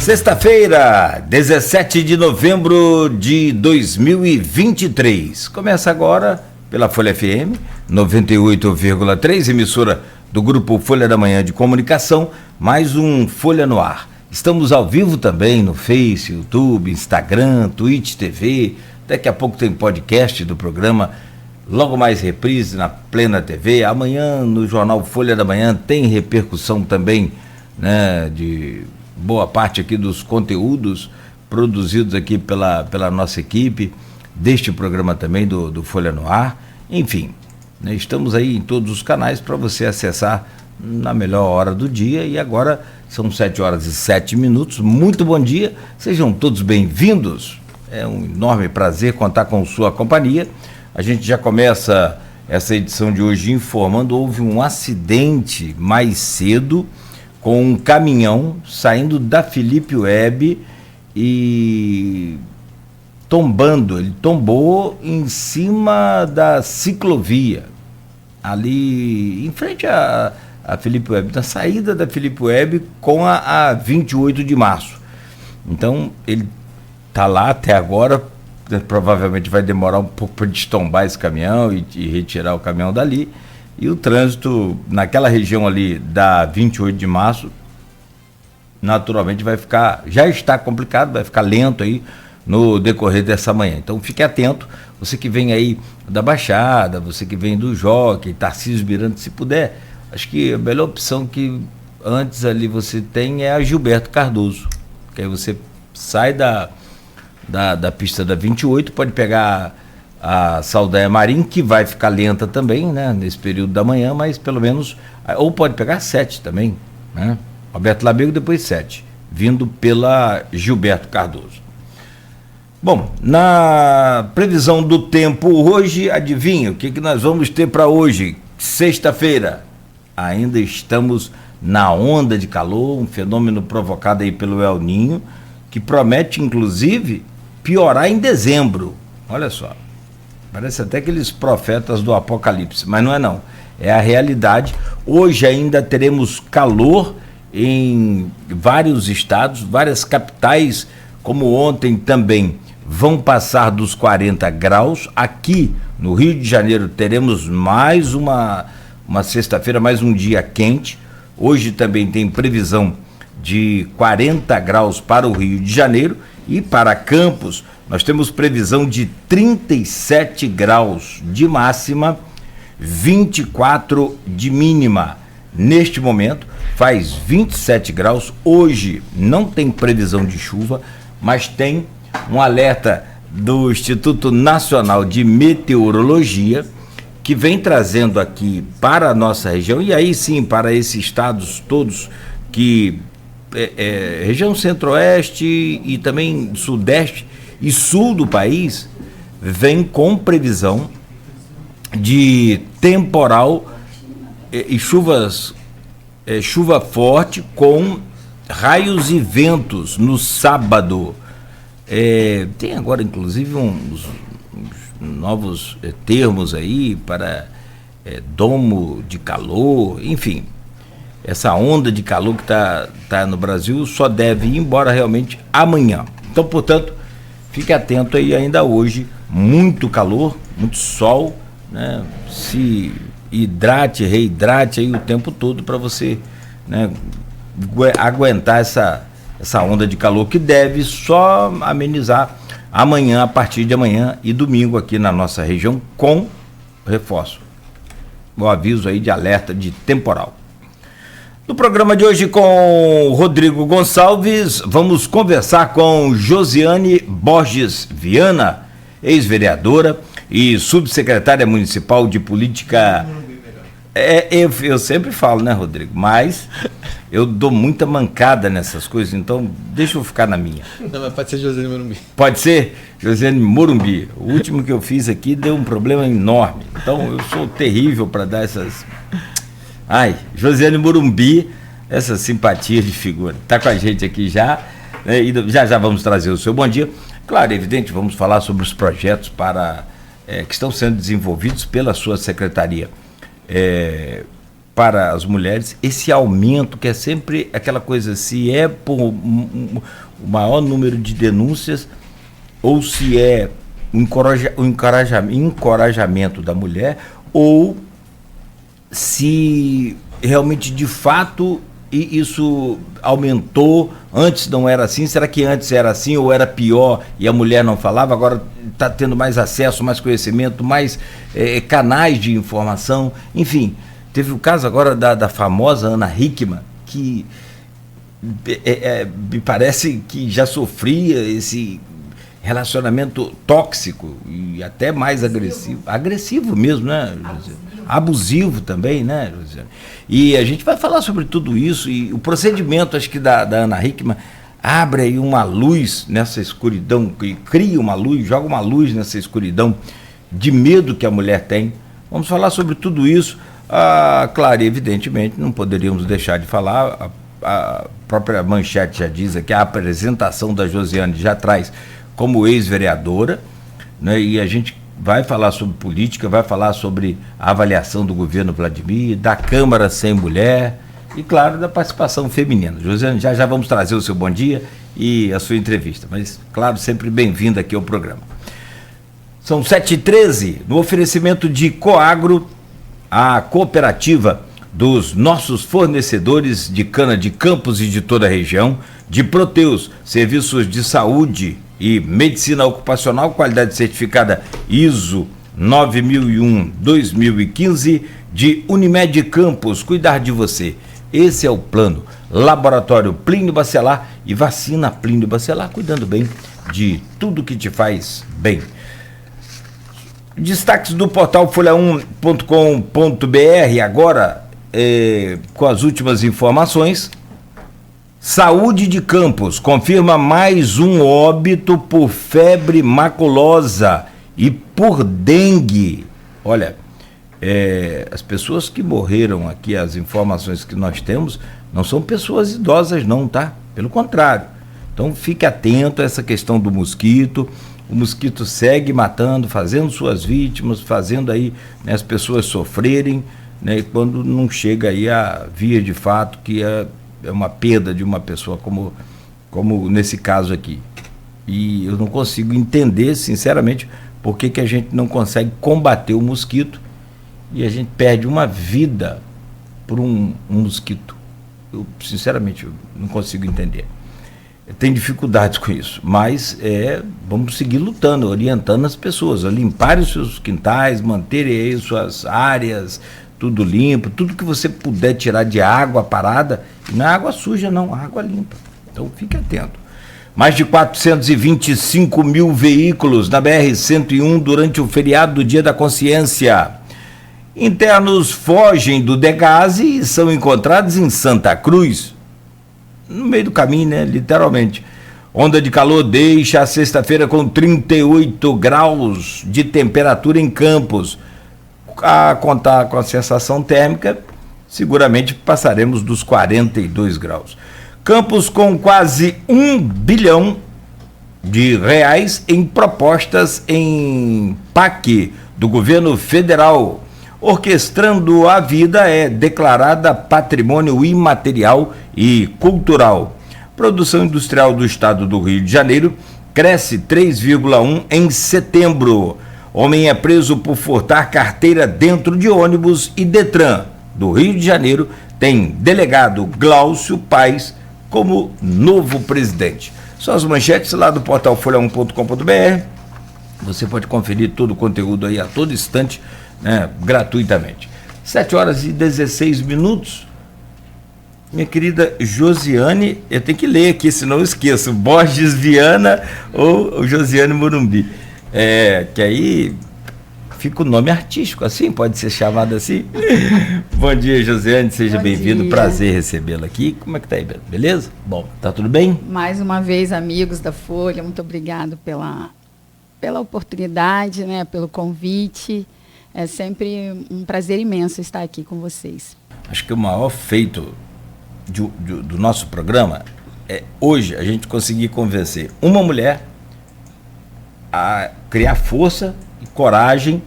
Sexta-feira, 17 de novembro de 2023. Começa agora pela Folha FM 98,3, emissora do Grupo Folha da Manhã de Comunicação, mais um Folha no Ar. Estamos ao vivo também no Face, YouTube, Instagram, Twitch TV. Daqui a pouco tem podcast do programa, logo mais reprise na Plena TV. Amanhã no Jornal Folha da Manhã tem repercussão também, né, de boa parte aqui dos conteúdos produzidos aqui pela nossa equipe, deste programa também do Folha no Ar. Enfim, né, estamos aí em todos os canais para você acessar na melhor hora do dia. E agora são 7h07. Muito bom dia, sejam todos bem-vindos. É um enorme prazer contar com sua companhia. A gente já começa essa edição de hoje informando: houve um acidente mais cedo com um caminhão saindo da Felipe Web e tombando. Ele tombou em cima da ciclovia, ali em frente a Felipe Web, na saída da Felipe Web com a 28 de março. Então, ele está lá até agora, provavelmente vai demorar um pouco para destombar esse caminhão e retirar o caminhão dali. E o trânsito naquela região ali da 28 de março, naturalmente já está complicado, vai ficar lento aí no decorrer dessa manhã. Então fique atento, você que vem aí da Baixada, você que vem do Jockey, Tarcísio Miranda, se puder, acho que a melhor opção que antes ali você tem é a Gilberto Cardoso, que aí você sai da pista da 28, pode pegar a Saldanha Marim, que vai ficar lenta também, né, nesse período da manhã, mas pelo menos, ou pode pegar 7 também, né, Roberto Labego, depois 7, vindo pela Gilberto Cardoso. Bom, na previsão do tempo hoje, adivinha o que nós vamos ter para hoje, sexta-feira? Ainda estamos na onda de calor, um fenômeno provocado aí pelo El Ninho, que promete inclusive piorar em dezembro. Olha só, parece até aqueles profetas do Apocalipse, mas não é não, é a realidade. Hoje ainda teremos calor em vários estados, várias capitais, como ontem também, vão passar dos 40 graus. Aqui no Rio de Janeiro teremos mais uma sexta-feira, mais um dia quente. Hoje também tem previsão de 40 graus para o Rio de Janeiro, e para Campos nós temos previsão de 37 graus de máxima, 24 de mínima. Neste momento faz 27 graus. Hoje não tem previsão de chuva, mas tem um alerta do Instituto Nacional de Meteorologia, que vem trazendo aqui para a nossa região, e aí sim para esses estados todos, que região centro-oeste e também sudeste e sul do país, vem com previsão de temporal e chuva forte com raios e ventos no sábado. Tem agora inclusive uns novos termos aí para domo de calor, enfim. Essa onda de calor que tá no Brasil só deve ir embora realmente amanhã. Então, portanto, fique atento aí ainda hoje, muito calor, muito sol, né? Se reidrate aí o tempo todo para você, né, aguentar essa onda de calor, que deve só amenizar amanhã, a partir de amanhã e domingo aqui na nossa região, com reforço, o aviso aí de alerta de temporal. No programa de hoje, com Rodrigo Gonçalves, vamos conversar com Josiane Borges Viana, ex-vereadora e subsecretária municipal de política. Eu sempre falo, né, Rodrigo? Mas eu dou muita mancada nessas coisas, então deixa eu ficar na minha. Não, mas pode ser Josiane Morumbi. Pode ser Josiane Morumbi. O último que eu fiz aqui deu um problema enorme. Então eu sou terrível para dar essas... Josiane Morumbi, essa simpatia de figura. Está com a gente aqui já, né, e já vamos trazer o seu bom dia. Claro, é evidente, vamos falar sobre os projetos que estão sendo desenvolvidos pela sua secretaria. para as mulheres esse aumento, que é sempre aquela coisa, se é por o maior número de denúncias ou se é o encorajamento da mulher, ou se realmente de fato isso aumentou. Antes não era assim, será que antes era assim ou era pior e a mulher não falava? Agora está tendo mais acesso, mais conhecimento, mais canais de informação, enfim. Teve o caso agora da famosa Ana Hickman, que me parece que já sofria esse relacionamento tóxico e até mais agressivo mesmo, né, Josiane? Abusivo também, né, Josiane? E a gente vai falar sobre tudo isso, e o procedimento, acho que da Ana Hickman, abre aí uma luz nessa escuridão, e cria uma luz, joga uma luz nessa escuridão de medo que a mulher tem. Vamos falar sobre tudo isso. Claro, evidentemente, não poderíamos deixar de falar, a própria manchete já diz que a apresentação da Josiane já traz como ex-vereadora, né, e a gente vai falar sobre política, vai falar sobre a avaliação do governo Vladimir, da Câmara Sem Mulher e, claro, da participação feminina. Josiane, já vamos trazer o seu bom dia e a sua entrevista, mas, claro, sempre bem-vinda aqui ao programa. São 7h13, no oferecimento de Coagro, a cooperativa dos nossos fornecedores de cana de Campos e de toda a região, de Proteus, serviços de saúde e medicina ocupacional, qualidade certificada ISO 9001-2015, de Unimed Campos, cuidar de você. Esse é o plano. Laboratório Plínio Bacelar e vacina Plínio Bacelar, cuidando bem de tudo que te faz bem. Destaques do portal folha1.com.br, agora com as últimas informações. Saúde de Campos confirma mais um óbito por febre maculosa e por dengue. Olha, as pessoas que morreram aqui, as informações que nós temos, não são pessoas idosas não, tá? Pelo contrário. Então fique atento a essa questão do mosquito. O mosquito segue matando, fazendo suas vítimas, fazendo aí, né, as pessoas sofrerem, né, e quando não chega aí a via de fato que é uma perda de uma pessoa, como nesse caso aqui. E eu não consigo entender, sinceramente, por que a gente não consegue combater o mosquito e a gente perde uma vida por um mosquito. Eu, sinceramente, eu não consigo entender. Eu tenho dificuldades com isso, mas vamos seguir lutando, orientando as pessoas a limparem os seus quintais, manterem aí suas áreas, tudo limpo, tudo que você puder tirar de água parada, não é água suja não, água limpa. Então fique atento. Mais de 425 mil veículos na BR-101 durante o feriado do Dia da Consciência. Internos fogem do Degase e são encontrados em Santa Cruz, no meio do caminho, né? Literalmente. Onda de calor deixa a sexta-feira com 38 graus de temperatura em Campos. A contar com a sensação térmica, seguramente passaremos dos 42 graus. Campos com quase R$1 bilhão em propostas em PAC do governo federal. Orquestrando a Vida é declarada patrimônio imaterial e cultural. Produção industrial do estado do Rio de Janeiro cresce 3,1% em setembro. Homem é preso por furtar carteira dentro de ônibus e Detran do Rio de Janeiro tem delegado Glaucio Paes como novo presidente. São as manchetes lá do portal folha1.com.br. Você pode conferir todo o conteúdo aí a todo instante, né, gratuitamente. 7h16. Minha querida Josiane, eu tenho que ler aqui, senão eu esqueço, Borges Viana ou Josiane Morumbi. Que aí fica o nome artístico, assim, pode ser chamado assim. Bom dia, Josiane, seja bem-vindo, prazer recebê-la aqui. Como é que tá aí, beleza? Bom, tá tudo bem? Mais uma vez, amigos da Folha, muito obrigado pela oportunidade, né, pelo convite. É sempre um prazer imenso estar aqui com vocês. Acho que o maior feito do nosso programa é hoje a gente conseguir convencer uma mulher a criar força e coragem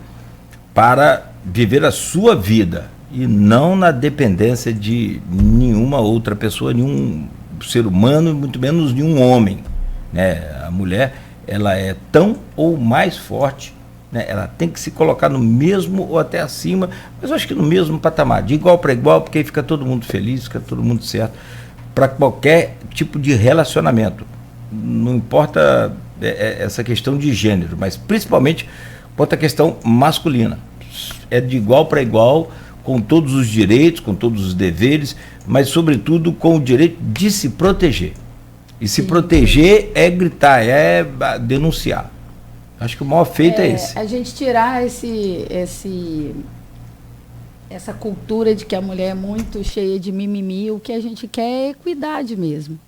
para viver a sua vida e não na dependência de nenhuma outra pessoa, nenhum ser humano, muito menos nenhum homem, né? A mulher, ela é tão ou mais forte, né? Ela tem que se colocar no mesmo ou até acima, mas eu acho que no mesmo patamar, de igual para igual, porque aí fica todo mundo feliz, fica todo mundo certo, para qualquer tipo de relacionamento. Não importa essa questão de gênero, mas principalmente quanto à questão masculina. É de igual para igual, com todos os direitos, com todos os deveres, mas sobretudo com o direito de se proteger. E se proteger é gritar, é denunciar. Acho que o maior feito é esse. A gente tirar essa cultura de que a mulher é muito cheia de mimimi, o que a gente quer é equidade mesmo.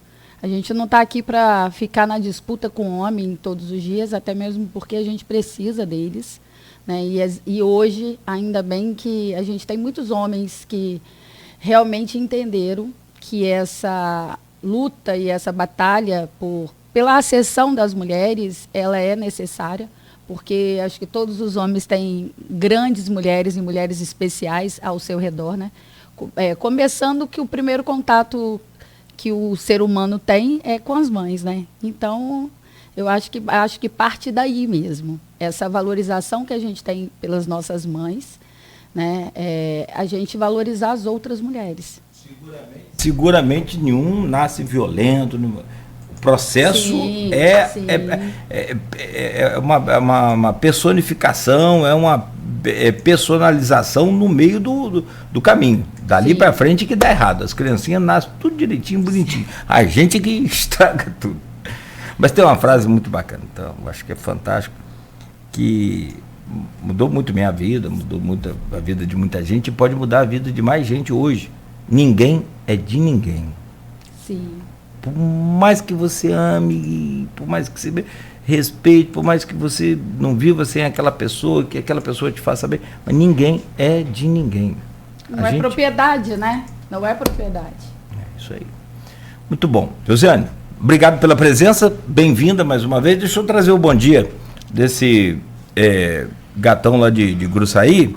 A gente não está aqui para ficar na disputa com o homem todos os dias, até mesmo porque a gente precisa deles, né? E hoje, ainda bem que a gente tem muitos homens que realmente entenderam que essa luta e essa batalha pela ascensão das mulheres, ela é necessária, porque acho que todos os homens têm grandes mulheres e mulheres especiais ao seu redor, né? Começando que o primeiro contato que o ser humano tem é com as mães, né? Então, eu acho que parte daí mesmo. Essa valorização que a gente tem pelas nossas mães, né? A gente valorizar as outras mulheres. Seguramente nenhum nasce violento. O processo é uma personificação, é uma personalização no meio do caminho. Dali para frente que dá errado. As criancinhas nascem tudo direitinho, bonitinho. A gente que estraga tudo. Mas tem uma frase muito bacana, então, eu acho que é fantástico, que mudou muito minha vida, mudou muito a vida de muita gente e pode mudar a vida de mais gente hoje. Ninguém é de ninguém. Sim. Por mais que você ame, por mais que você respeite, por mais que você não viva sem aquela pessoa, que aquela pessoa te faça bem, mas ninguém é de ninguém. Não é propriedade, né? Não é propriedade. É isso aí. Muito bom. Josiane, obrigado pela presença, bem-vinda mais uma vez. Deixa eu trazer o bom dia desse gatão lá de Gruçaí.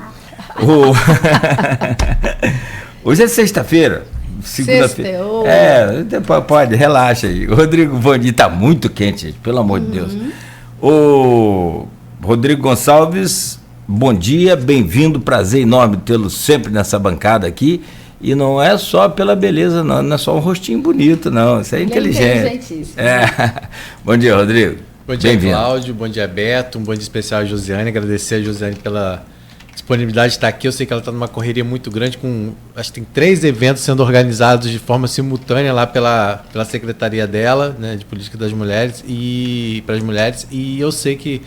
Hoje é sexta-feira. Segunda-feira. Pode, relaxa aí. Rodrigo, bom dia. Tá muito quente, gente, pelo amor de Deus. O Rodrigo Gonçalves, bom dia, bem-vindo, prazer enorme tê-lo sempre nessa bancada aqui. E não é só pela beleza, não é só um rostinho bonito, não. Isso é inteligente. Bom dia, Rodrigo. Bom dia, Cláudio. Bom dia, Beto. Um bom dia especial a Josiane. Agradecer a Josiane pela disponibilidade de estar aqui. Eu sei que ela está numa correria muito grande, acho que tem 3 eventos sendo organizados de forma simultânea lá pela secretaria dela, né, de política das mulheres e para as mulheres. E eu sei que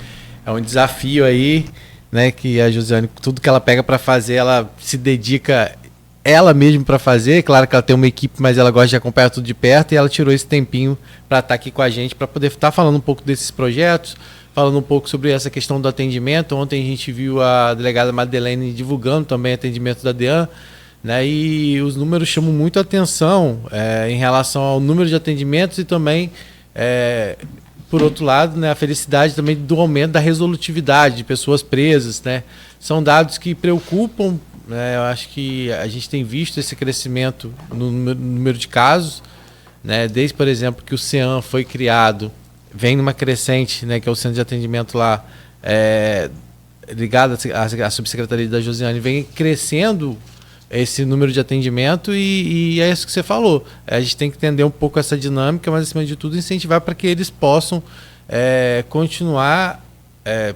é um desafio aí, né, que a Josiane, tudo que ela pega para fazer, ela se dedica ela mesma para fazer. Claro que ela tem uma equipe, mas ela gosta de acompanhar tudo de perto, e ela tirou esse tempinho para estar aqui com a gente, para poder estar falando um pouco desses projetos, falando um pouco sobre essa questão do atendimento. Ontem a gente viu a delegada Madeleine divulgando também atendimento da DEAN, né, e os números chamam muito a atenção em relação ao número de atendimentos e também, por outro lado, né, a felicidade também do aumento da resolutividade de pessoas presas, né. São dados que preocupam, né. Eu acho que a gente tem visto esse crescimento no número de casos, né, desde, por exemplo, que o CEAM foi criado, vem numa crescente, né, que é o centro de atendimento lá, ligado à subsecretaria da Josiane, vem crescendo esse número de atendimento e é isso que você falou. A gente tem que entender um pouco essa dinâmica, mas, acima de tudo, incentivar para que eles possam continuar,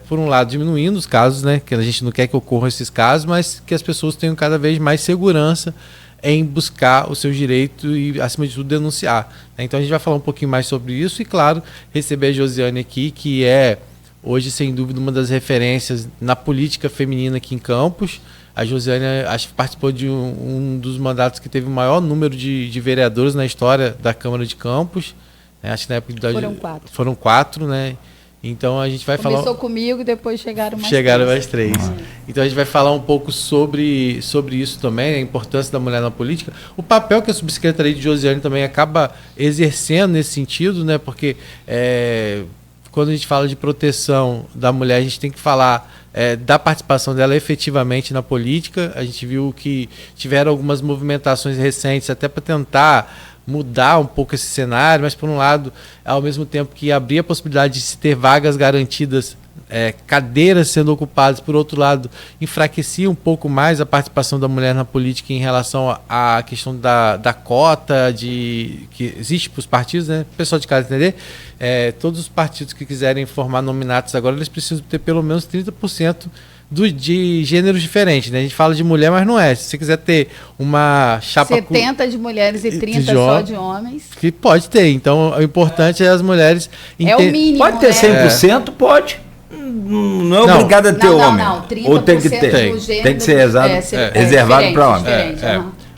por um lado, diminuindo os casos, né, que a gente não quer que ocorram esses casos, mas que as pessoas tenham cada vez mais segurança em buscar o seu direito e, acima de tudo, denunciar. Então a gente vai falar um pouquinho mais sobre isso e, claro, receber a Josiane aqui, que é hoje, sem dúvida, uma das referências na política feminina aqui em Campos. A Josiane, acho que participou de um dos mandatos que teve o maior número de vereadores na história da Câmara de Campos. Acho que na época foram 4, né? Então a gente vai falar. Começou comigo e depois chegaram mais 3. Então a gente vai falar um pouco sobre isso também, a importância da mulher na política, o papel que a subsecretaria de Josiane também acaba exercendo nesse sentido, né? Porque quando a gente fala de proteção da mulher, a gente tem que falar da participação dela efetivamente na política. A gente viu que tiveram algumas movimentações recentes até para tentar mudar um pouco esse cenário, mas por um lado, ao mesmo tempo que abrir a possibilidade de se ter vagas garantidas, cadeiras sendo ocupadas, por outro lado, enfraquecia um pouco mais a participação da mulher na política em relação à questão da cota que existe para os partidos, né? O pessoal de casa entender, todos os partidos que quiserem formar nominatos agora, eles precisam ter pelo menos 30% de gêneros diferentes, né? A gente fala de mulher, mas não é. Se você quiser ter uma chapa... 70 de mulheres e 30 só de homens. Que pode ter. Então, o importante é as mulheres... É o mínimo, pode ter 100%? Pode. Não é obrigado a ter homem. Não, 30% ou tem que ter. Tem que ser reservado para homem.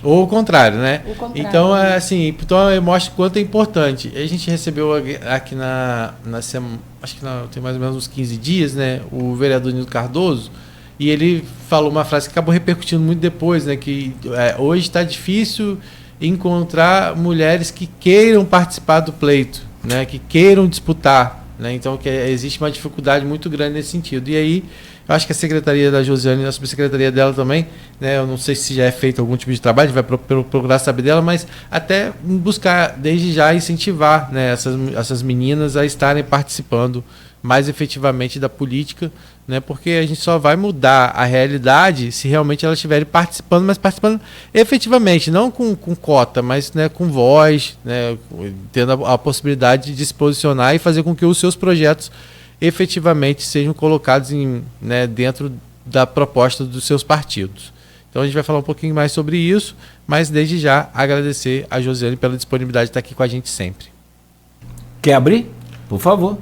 Ou o contrário, né? O contrário. Então, assim, então mostra o quanto é importante. A gente recebeu aqui na semana, acho que tem mais ou menos uns 15 dias, né? O vereador Nildo Cardoso, e ele falou uma frase que acabou repercutindo muito depois, né? Que hoje está difícil encontrar mulheres que queiram participar do pleito, né? Que queiram disputar, né? Então, existe uma dificuldade muito grande nesse sentido. E aí, eu acho que a secretaria da Josiane, a subsecretaria dela também, né, eu não sei se já é feito algum tipo de trabalho, a gente vai procurar saber dela, mas até buscar, desde já, incentivar, né, essas meninas a estarem participando mais efetivamente da política, né, porque a gente só vai mudar a realidade se realmente elas estiverem participando, mas participando efetivamente, não com cota, mas, né, com voz, né, tendo a possibilidade de se posicionar e fazer com que os seus projetos efetivamente sejam colocados dentro da proposta dos seus partidos. Então a gente vai falar um pouquinho mais sobre isso, mas desde já agradecer a Josiane pela disponibilidade de estar aqui com a gente sempre. Quer abrir? Por favor.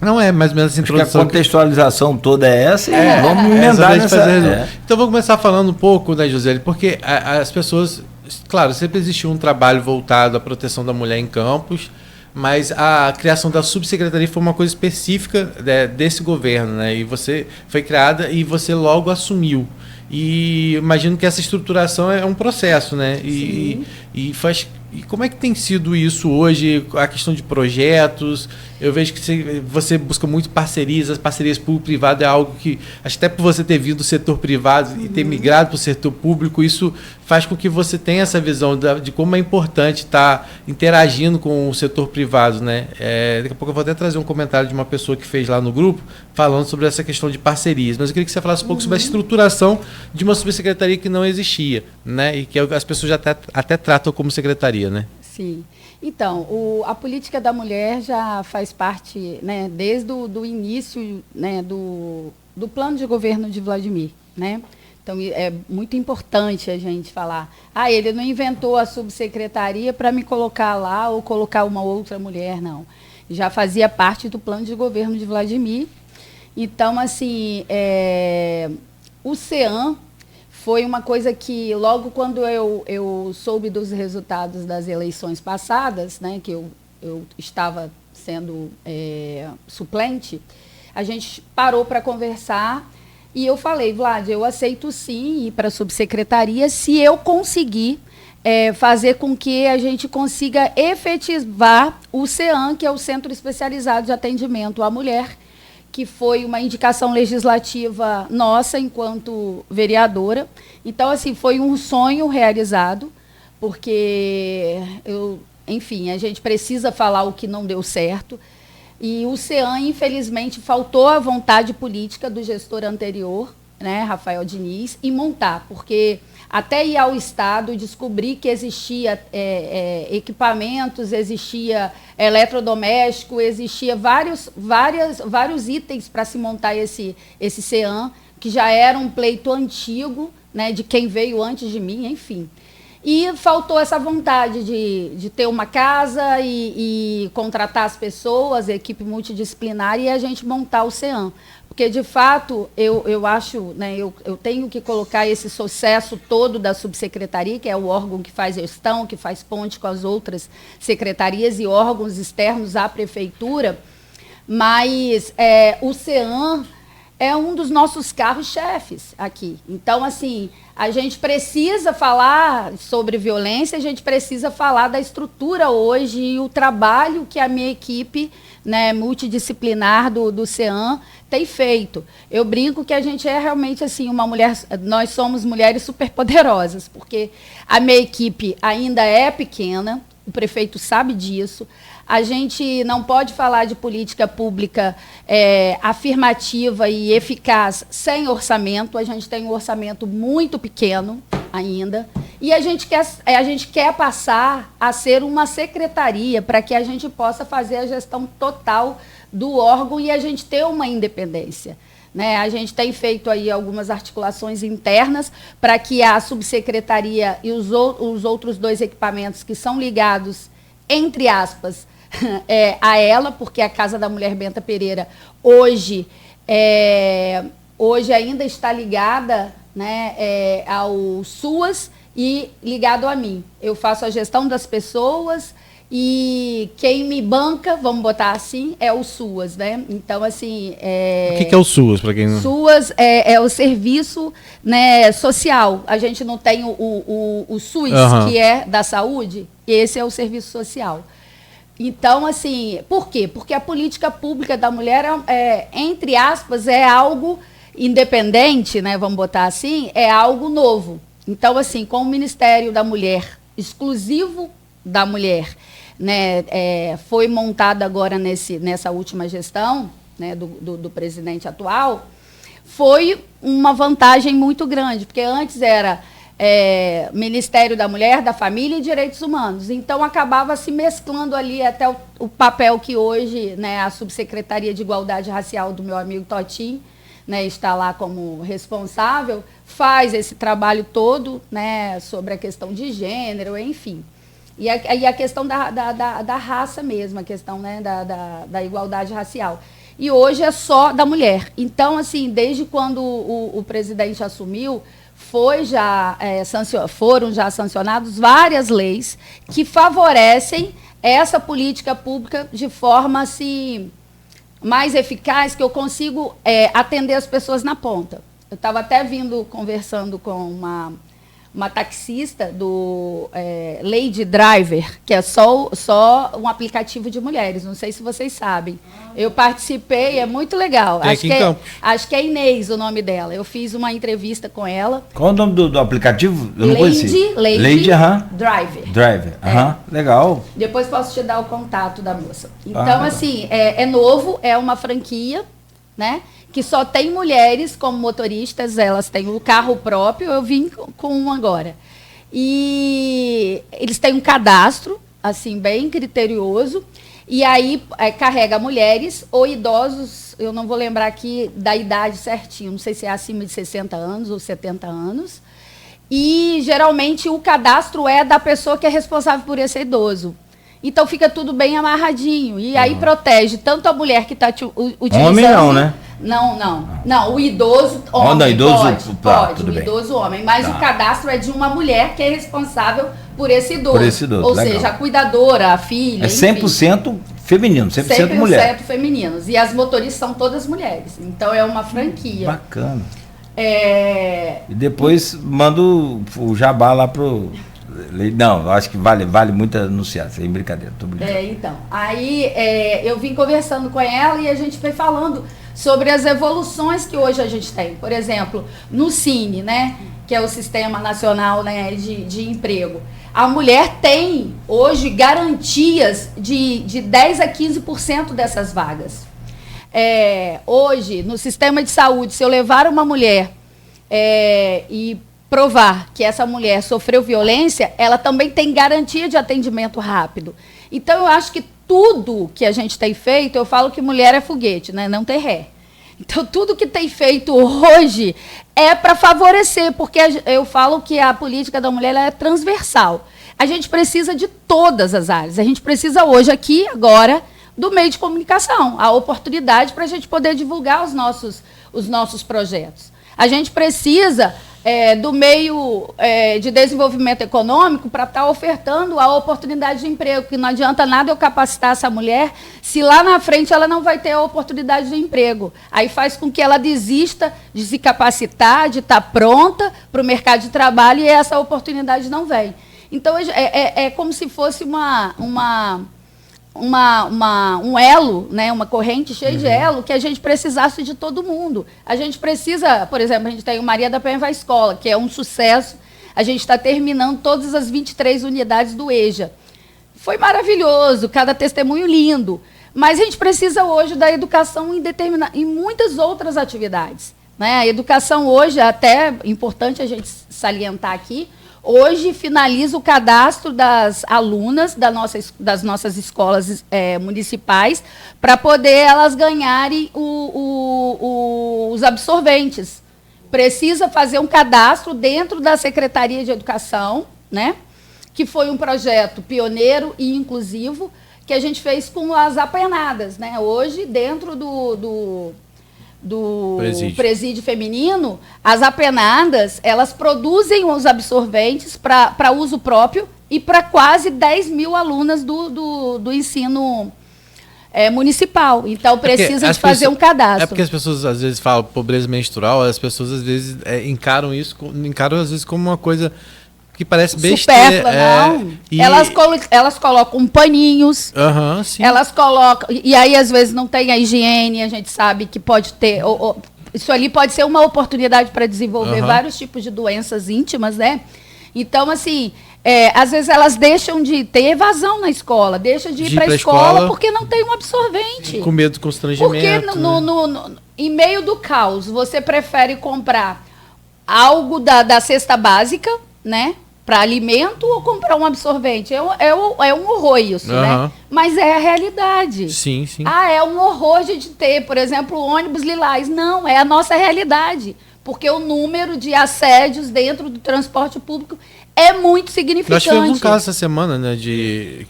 Não é mais ou menos essa introdução. A contextualização toda é essa e vamos emendar nessa. Então vamos começar falando um pouco, né, Josiane, porque as pessoas, claro, sempre existiu um trabalho voltado à proteção da mulher em campos, mas a criação da subsecretaria foi uma coisa específica desse governo, né? E você foi criada e você logo assumiu. E imagino que essa estruturação é um processo, né? E como é que tem sido isso hoje, a questão de projetos? Eu vejo que você busca muito parcerias, as parcerias público-privado é algo que, acho que até por você ter vindo do setor privado e ter migrado para o setor público, isso faz com que você tenha essa visão de como é importante estar interagindo com o setor privado, né? Daqui a pouco eu vou até trazer um comentário de uma pessoa que fez lá no grupo, falando sobre essa questão de parcerias, mas eu queria que você falasse um pouco sobre a estruturação de uma subsecretaria que não existia, né? E que as pessoas já até tratam como secretaria, né? Sim. Então, a política da mulher já faz parte, né, desde o início, né, do plano de governo de Vladimir, né? Então, é muito importante a gente falar, ele não inventou a subsecretaria para me colocar lá ou colocar uma outra mulher, não. Já fazia parte do plano de governo de Vladimir. Então, assim, o CEAM foi uma coisa que, logo quando eu soube dos resultados das eleições passadas, né, que eu estava sendo suplente, a gente parou para conversar e eu falei, Vlad, eu aceito sim ir para a subsecretaria se eu conseguir fazer com que a gente consiga efetivar o CEAM, que é o Centro Especializado de Atendimento à Mulher, que foi uma indicação legislativa nossa enquanto vereadora. Então, assim, foi um sonho realizado, porque, enfim, a gente precisa falar o que não deu certo. E o CEAM, infelizmente, faltou a vontade política do gestor anterior, né, Rafael Diniz, em montar, porque até ir ao Estado descobrir que existia equipamentos, existia eletrodoméstico, existia vários itens para se montar esse CEAM, que já era um pleito antigo, né, de quem veio antes de mim, enfim. E faltou essa vontade de ter uma casa e contratar as pessoas, a equipe multidisciplinar e a gente montar o CEAM. Porque, de fato, eu acho, né, eu tenho que colocar esse sucesso todo da subsecretaria, que é o órgão que faz gestão, que faz ponte com as outras secretarias e órgãos externos à prefeitura, mas o CEAM é um dos nossos carros-chefes aqui. Então, assim, a gente precisa falar sobre violência, a gente precisa falar da estrutura hoje e o trabalho que a minha equipe, né, multidisciplinar do CEAM tem feito. Eu brinco que a gente é realmente assim, nós somos mulheres superpoderosas, porque a minha equipe ainda é pequena, o prefeito sabe disso. A gente não pode falar de política pública afirmativa e eficaz sem orçamento. A gente tem um orçamento muito pequeno ainda. E a gente quer passar a ser uma secretaria para que a gente possa fazer a gestão total do órgão e a gente ter uma independência. Né? A gente tem feito aí algumas articulações internas para que a subsecretaria e os outros 2 equipamentos que são ligados, entre aspas, a ela, porque a Casa da Mulher Benta Pereira hoje ainda está ligada, né, ao SUAS e ligado a mim. Eu faço a gestão das pessoas e quem me banca, vamos botar assim, é o SUAS, né? Então, assim... O que é o SUAS, para quem não... SUAS é o serviço, né, social. A gente não tem o SUS, que é da saúde, esse é o serviço social. Então, assim, por quê? Porque a política pública da mulher, entre aspas, é algo independente, né, vamos botar assim, é algo novo. Então, assim, com o Ministério da Mulher, exclusivo da mulher, né, foi montado agora nessa última gestão, né, do presidente atual, foi uma vantagem muito grande, porque antes era Ministério da Mulher, da Família e Direitos Humanos. Então, acabava se mesclando ali até o papel que hoje, né, a Subsecretaria de Igualdade Racial do meu amigo Totinho, né, está lá como responsável, faz esse trabalho todo, né, sobre a questão de gênero, enfim. E a questão da raça mesmo, a questão, né, da igualdade racial. E hoje é só da mulher. Então, assim, desde quando o presidente assumiu, foram já sancionadas várias leis que favorecem essa política pública de forma assim, mais eficaz, que eu consigo atender as pessoas na ponta. Eu estava até conversando com uma taxista do Lady Driver, que é só um aplicativo de mulheres, não sei se vocês sabem. Eu participei, é muito legal. Acho que é Inês o nome dela. Eu fiz uma entrevista com ela. Qual o nome do aplicativo? Eu não conheci. Lady Driver. Driver, legal. Depois posso te dar o contato da moça. Então, assim, é novo, é uma franquia, né? Que só tem mulheres como motoristas, elas têm o carro próprio, eu vim com um agora. E eles têm um cadastro, assim, bem criterioso, e aí carrega mulheres ou idosos, eu não vou lembrar aqui da idade certinho, não sei se é acima de 60 anos ou 70 anos, e geralmente o cadastro é da pessoa que é responsável por esse idoso. Então fica tudo bem amarradinho, e aí protege tanto a mulher que está utilizando... Homem não, né? Não, o idoso homem pode tudo o bem. Idoso homem, mas o cadastro é de uma mulher que é responsável por esse idoso. Ou legal. Seja, a cuidadora, a filha, é 100% feminino, 100% mulher. 100% femininos. E as motoristas são todas mulheres. Então é uma franquia. Bacana. E depois manda o jabá lá pro... Não, acho que vale muito anunciar, sem brincadeira, tô brincando. Então, aí eu vim conversando com ela e a gente foi falando sobre as evoluções que hoje a gente tem. Por exemplo, no Cine, né, que é o Sistema Nacional, né, de Emprego, a mulher tem hoje garantias de 10% a 15% dessas vagas. Hoje, no sistema de saúde, se eu levar uma mulher e provar que essa mulher sofreu violência, ela também tem garantia de atendimento rápido. Então, eu acho que tudo que a gente tem feito, eu falo que mulher é foguete, né? Não tem ré. Então, tudo que tem feito hoje é para favorecer, porque eu falo que a política da mulher ela é transversal. A gente precisa de todas as áreas. A gente precisa hoje, aqui, agora, do meio de comunicação, a oportunidade para a gente poder divulgar os os nossos projetos. A gente precisa do meio de desenvolvimento econômico para estar ofertando a oportunidade de emprego, porque não adianta nada eu capacitar essa mulher se lá na frente ela não vai ter a oportunidade de emprego. Aí faz com que ela desista de se capacitar, de estar pronta para o mercado de trabalho e essa oportunidade não vem. Então, é como se fosse um elo, né, uma corrente cheia de elo, que a gente precisasse de todo mundo. A gente precisa, por exemplo, a gente tem o Maria da Penha vai à escola, que é um sucesso. A gente está terminando todas as 23 unidades do EJA. Foi maravilhoso, cada testemunho lindo. Mas a gente precisa hoje da educação em muitas outras atividades. Né? A educação hoje, até importante a gente salientar aqui, hoje finaliza o cadastro das alunas das nossas escolas municipais para poder elas ganharem os absorventes. Precisa fazer um cadastro dentro da Secretaria de Educação, né? Que foi um projeto pioneiro e inclusivo que a gente fez com as apenadas. Né? Hoje, dentro do presídio feminino, as apenadas, elas produzem os absorventes para uso próprio e para quase 10 mil alunas do ensino municipal. Então, precisa de fazer um cadastro. É porque as pessoas, às vezes, falam pobreza menstrual, as pessoas, às vezes, encaram às vezes, como uma coisa que parece besteira. Supérflua, não. Elas colocam paninhos. Sim. Elas colocam... E aí, às vezes, não tem a higiene, a gente sabe que pode ter... isso ali pode ser uma oportunidade para desenvolver vários tipos de doenças íntimas, né? Então, assim, às vezes elas deixam de ter evasão na escola, deixam de ir para a escola porque não tem um absorvente. Com medo do constrangimento. Porque em meio do caos, você prefere comprar algo da cesta básica, né? Para alimento ou comprar um absorvente? É um horror isso, né? Mas é a realidade. Sim. É um horror de ter, por exemplo, ônibus lilás. Não, é a nossa realidade. Porque o número de assédios dentro do transporte público é muito significante. Nós tivemos um caso essa semana, né, de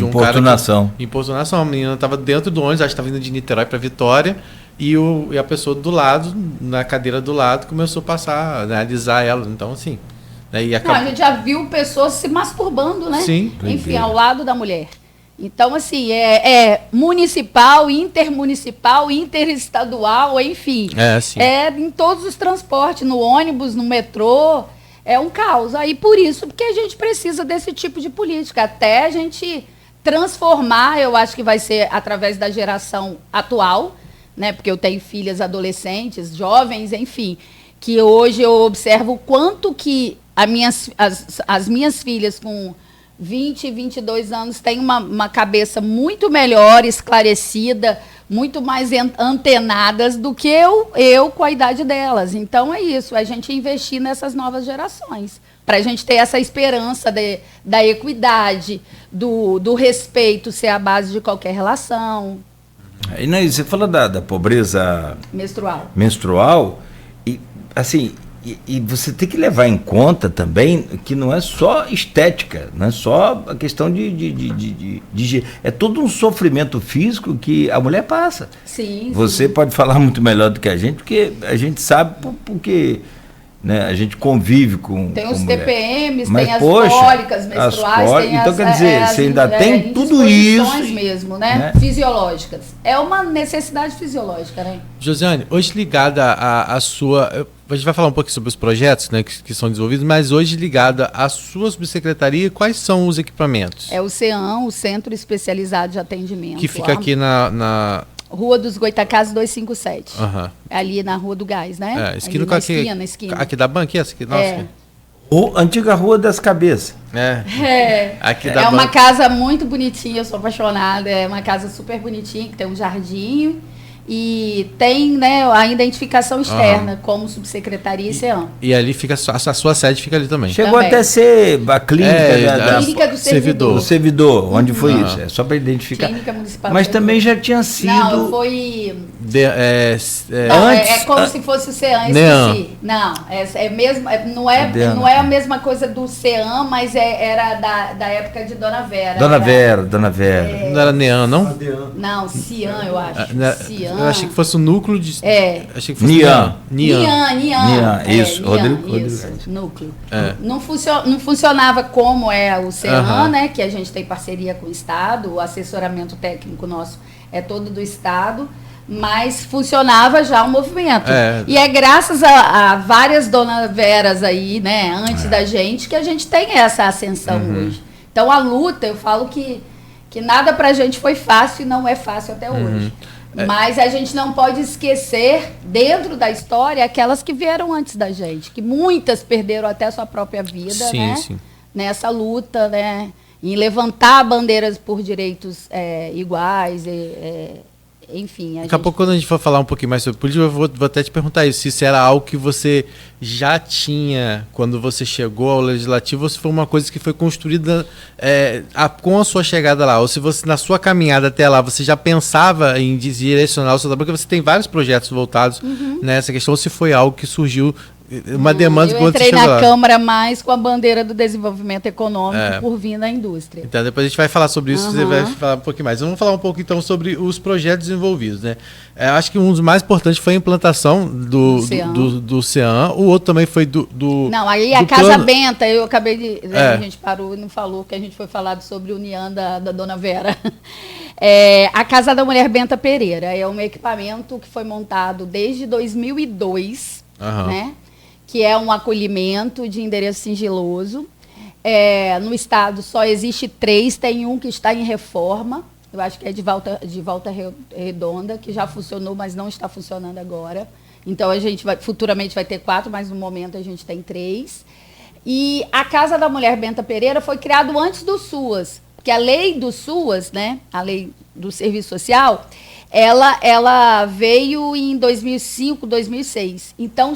um importunação. Cara... Importunação. A menina estava dentro do ônibus, acho que estava vindo de Niterói para Vitória, e a pessoa do lado, na cadeira do lado, começou a passar, analisar ela. Então, assim... E a gente já viu pessoas se masturbando, né? Sim. Enfim, ao lado da mulher. Então, assim, municipal, intermunicipal, interestadual, enfim. Sim. Em todos os transportes, no ônibus, no metrô, é um caos. Aí, por isso, porque a gente precisa desse tipo de política. Até a gente transformar, eu acho que vai ser através da geração atual, né? Porque eu tenho filhas adolescentes, jovens, enfim, que hoje eu observo o quanto que as minhas filhas com 20, 22 anos têm uma cabeça muito melhor, esclarecida, muito mais antenadas do que eu com a idade delas. Então, é isso, a gente investir nessas novas gerações, para a gente ter essa esperança da equidade, do respeito ser a base de qualquer relação. E você fala da pobreza menstrual e, assim... E você tem que levar em conta também que não é só estética, não é só a questão de é todo um sofrimento físico que a mulher passa. Sim. Você pode falar muito melhor do que a gente, porque a gente sabe porque né, a gente convive com tem os mulher. TPMs, mas, tem as cólicas menstruais, tem então quer dizer, você ainda tem tudo isso mesmo, né? Fisiológicas. É uma necessidade fisiológica, né? Josiane, hoje ligada à sua... A gente vai falar um pouco sobre os projetos, né, que são desenvolvidos, mas hoje ligada à sua subsecretaria, quais são os equipamentos? É o CEAM, o Centro Especializado de Atendimento. Que fica aqui na... Rua dos Goitacazes 257. Ali na Rua do Gás, né? Esquina. Aqui da banca, essa aqui? Nossa. Ou antiga Rua das Cabeças. Aqui da uma casa muito bonitinha, eu sou apaixonada. É uma casa super bonitinha, que tem um jardim. E tem, né, a identificação externa como subsecretaria e CEAM. E ali fica a sua sede fica ali também. Chegou até ser a clínica, clínica do servidor. Do servidor, onde foi isso? É só para identificar. Clínica Municipal. Mas também já tinha sido. Não, foi. Antes, como se fosse o CEAM. Não, mesmo, não é a mesma coisa do CEAM, mas era da época de Dona Vera. Dona Vera. Não era NEAM, não? Não, CIAM, eu acho. CIAM. Eu achei que fosse o núcleo de... Achei que fosse Nian. Isso, Rodrigo. Isso, núcleo. Não funcionava como é o CEAN, né? Que a gente tem parceria com o Estado, o assessoramento técnico nosso é todo do Estado, mas funcionava já o movimento. E é graças a várias Dona Veras aí, né, antes da gente, que a gente tem essa ascensão hoje. Então a luta, eu falo que nada pra gente foi fácil e não é fácil até hoje. Mas a gente não pode esquecer, dentro da história, aquelas que vieram antes da gente, que muitas perderam até sua própria vida, né? Nessa luta, né? Em levantar bandeiras por direitos iguais, enfim. Daqui a pouco, quando a gente for falar um pouquinho mais sobre política, eu vou até te perguntar isso, se isso era algo que você já tinha quando você chegou ao Legislativo, ou se foi uma coisa que foi construída com a sua chegada lá, ou se você, na sua caminhada até lá, você já pensava em direcionar o seu trabalho, porque você tem vários projetos voltados nessa questão, ou se foi algo que surgiu uma demanda eu entrei na Câmara mais com a bandeira do desenvolvimento econômico por vir da indústria. Então depois a gente vai falar sobre isso, você vai falar um pouquinho mais. Vamos falar um pouco então sobre os projetos envolvidos, né? Acho que um dos mais importantes foi a implantação do CEAN, o outro também foi do Não, aí a Casa Benta, eu acabei de... A gente parou e não falou que a gente foi falado sobre o União da Dona Vera. A Casa da Mulher Benta Pereira é um equipamento que foi montado desde 2002, né? Que é um acolhimento de endereço sigiloso. No estado só existe 3, tem um que está em reforma, eu acho que é de Volta Redonda, que já funcionou, mas não está funcionando agora. Então a gente futuramente vai ter 4, mas no momento a gente tem 3. E a Casa da Mulher Benta Pereira foi criada antes do SUAS, porque a lei do SUAS, né, a lei do Serviço Social, ela veio em 2005, 2006. Então,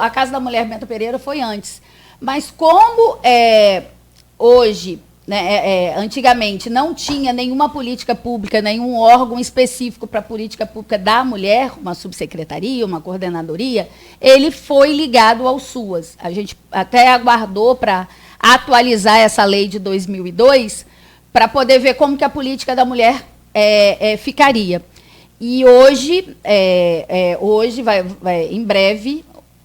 a Casa da Mulher Benta Pereira foi antes. Mas como hoje, né, antigamente, não tinha nenhuma política pública, nenhum órgão específico para a política pública da mulher, uma subsecretaria, uma coordenadoria, ele foi ligado ao SUAS. A gente até aguardou para atualizar essa lei de 2002 para poder ver como que a política da mulher ficaria. E hoje, em breve,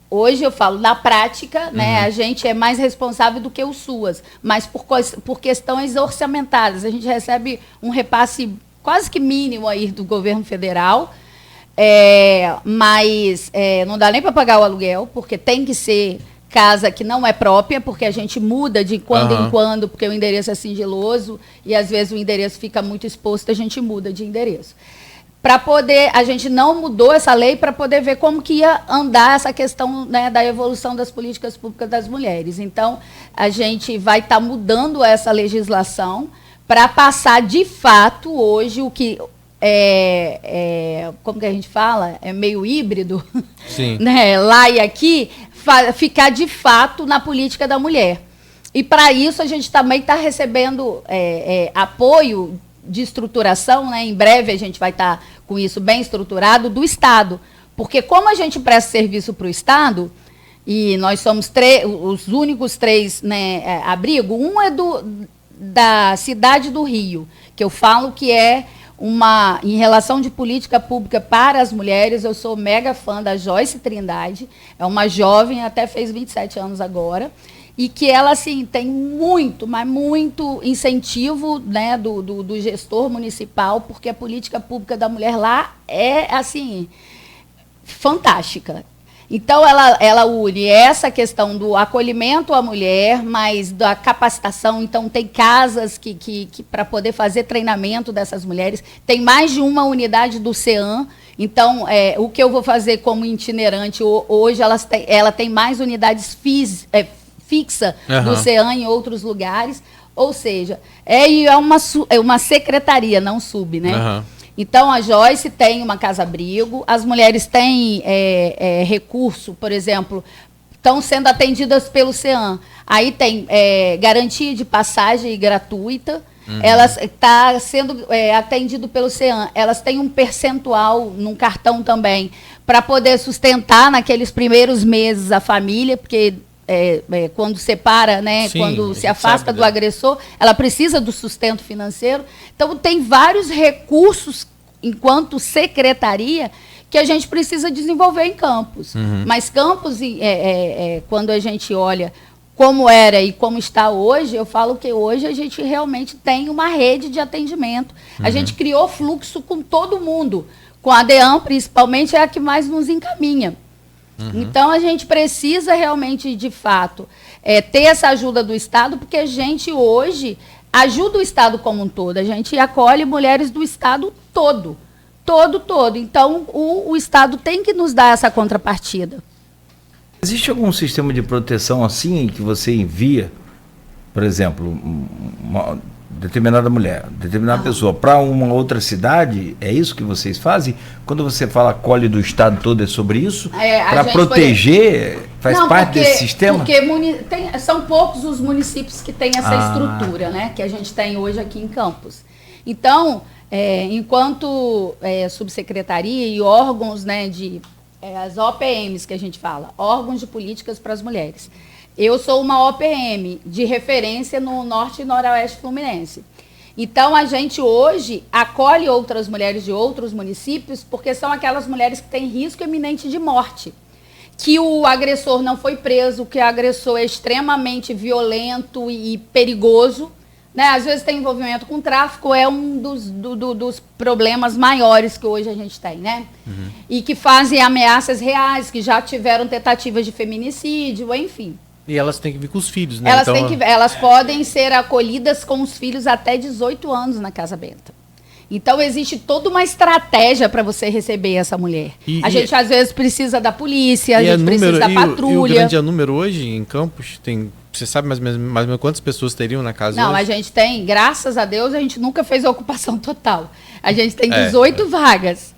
hoje eu falo, na prática, né, a gente é mais responsável do que o SUAS, mas por questões orçamentárias. A gente recebe um repasse quase que mínimo aí do governo federal, mas não dá nem para pagar o aluguel, porque tem que ser casa que não é própria, porque a gente muda de quando em quando, porque o endereço é sigiloso e às vezes o endereço fica muito exposto, a gente muda de endereço. A gente não mudou essa lei para poder ver como que ia andar essa questão, né, da evolução das políticas públicas das mulheres. Então, a gente vai estar mudando essa legislação para passar de fato hoje o que como que a gente fala? É meio híbrido, né? Lá e aqui, ficar de fato na política da mulher. E para isso a gente também está recebendo apoio de estruturação, né? Em breve a gente vai estar com isso bem estruturado, do Estado. Porque como a gente presta serviço para o Estado, e nós somos os únicos 3, né, abrigo, um é da cidade do Rio, que eu falo que em relação de política pública para as mulheres, eu sou mega fã da Joyce Trindade, é uma jovem, até fez 27 anos agora, e que ela, assim, tem muito, mas muito incentivo, né, do gestor municipal, porque a política pública da mulher lá é, assim, fantástica. Então, ela une essa questão do acolhimento à mulher, mas da capacitação. Então, tem casas que para poder fazer treinamento dessas mulheres. Tem mais de uma unidade do CEAN. Então, o que eu vou fazer como itinerante, hoje ela tem mais unidades fixa do CEAN em outros lugares. Ou seja, é uma secretaria, não sub, né? Então, a Joyce tem uma casa-abrigo, as mulheres têm recurso, por exemplo, estão sendo atendidas pelo CEAN. Aí tem garantia de passagem gratuita, elas estão sendo atendido pelo CEAN. Elas têm um percentual num cartão também, para poder sustentar naqueles primeiros meses a família, porque quando separa, né, quando se afasta do agressor, ela precisa do sustento financeiro. Então, tem vários recursos enquanto secretaria, que a gente precisa desenvolver em Campos. Mas Campos, quando a gente olha como era e como está hoje, eu falo que hoje a gente realmente tem uma rede de atendimento. A gente criou fluxo com todo mundo, com a DEAN, principalmente, é a que mais nos encaminha. Então, a gente precisa realmente, de fato, ter essa ajuda do Estado, porque a gente hoje ajuda o Estado como um todo. A gente acolhe mulheres do Estado todo. Todo. Então, o Estado tem que nos dar essa contrapartida. Existe algum sistema de proteção assim que você envia, por exemplo, uma determinada mulher, determinada pessoa para uma outra cidade? É isso que vocês fazem? Quando você fala acolhe do Estado todo, é sobre isso? Para proteger, faz parte desse sistema? Porque são poucos os municípios que têm essa estrutura, né, que a gente tem hoje aqui em Campos. Então, enquanto subsecretaria e órgãos, né, as OPMs que a gente fala, órgãos de políticas para as mulheres. Eu sou uma OPM de referência no Norte e Noroeste Fluminense. Então, a gente hoje acolhe outras mulheres de outros municípios, porque são aquelas mulheres que têm risco iminente de morte. Que o agressor não foi preso, que o agressor é extremamente violento e perigoso. Né? Às vezes tem envolvimento com tráfico, é um dos problemas maiores que hoje a gente tem, né? E que fazem ameaças reais, que já tiveram tentativas de feminicídio, enfim. E elas têm que vir com os filhos, né? Elas podem ser acolhidas com os filhos até 18 anos na Casa Benta. Então, existe toda uma estratégia para você receber essa mulher. A gente, às vezes, precisa da polícia, a gente precisa da patrulha. E o grande número hoje em Campos tem... Você sabe mais ou menos quantas pessoas teriam na casa hoje? Não, a gente tem, graças a Deus, a gente nunca fez a ocupação total. A gente tem 18 vagas.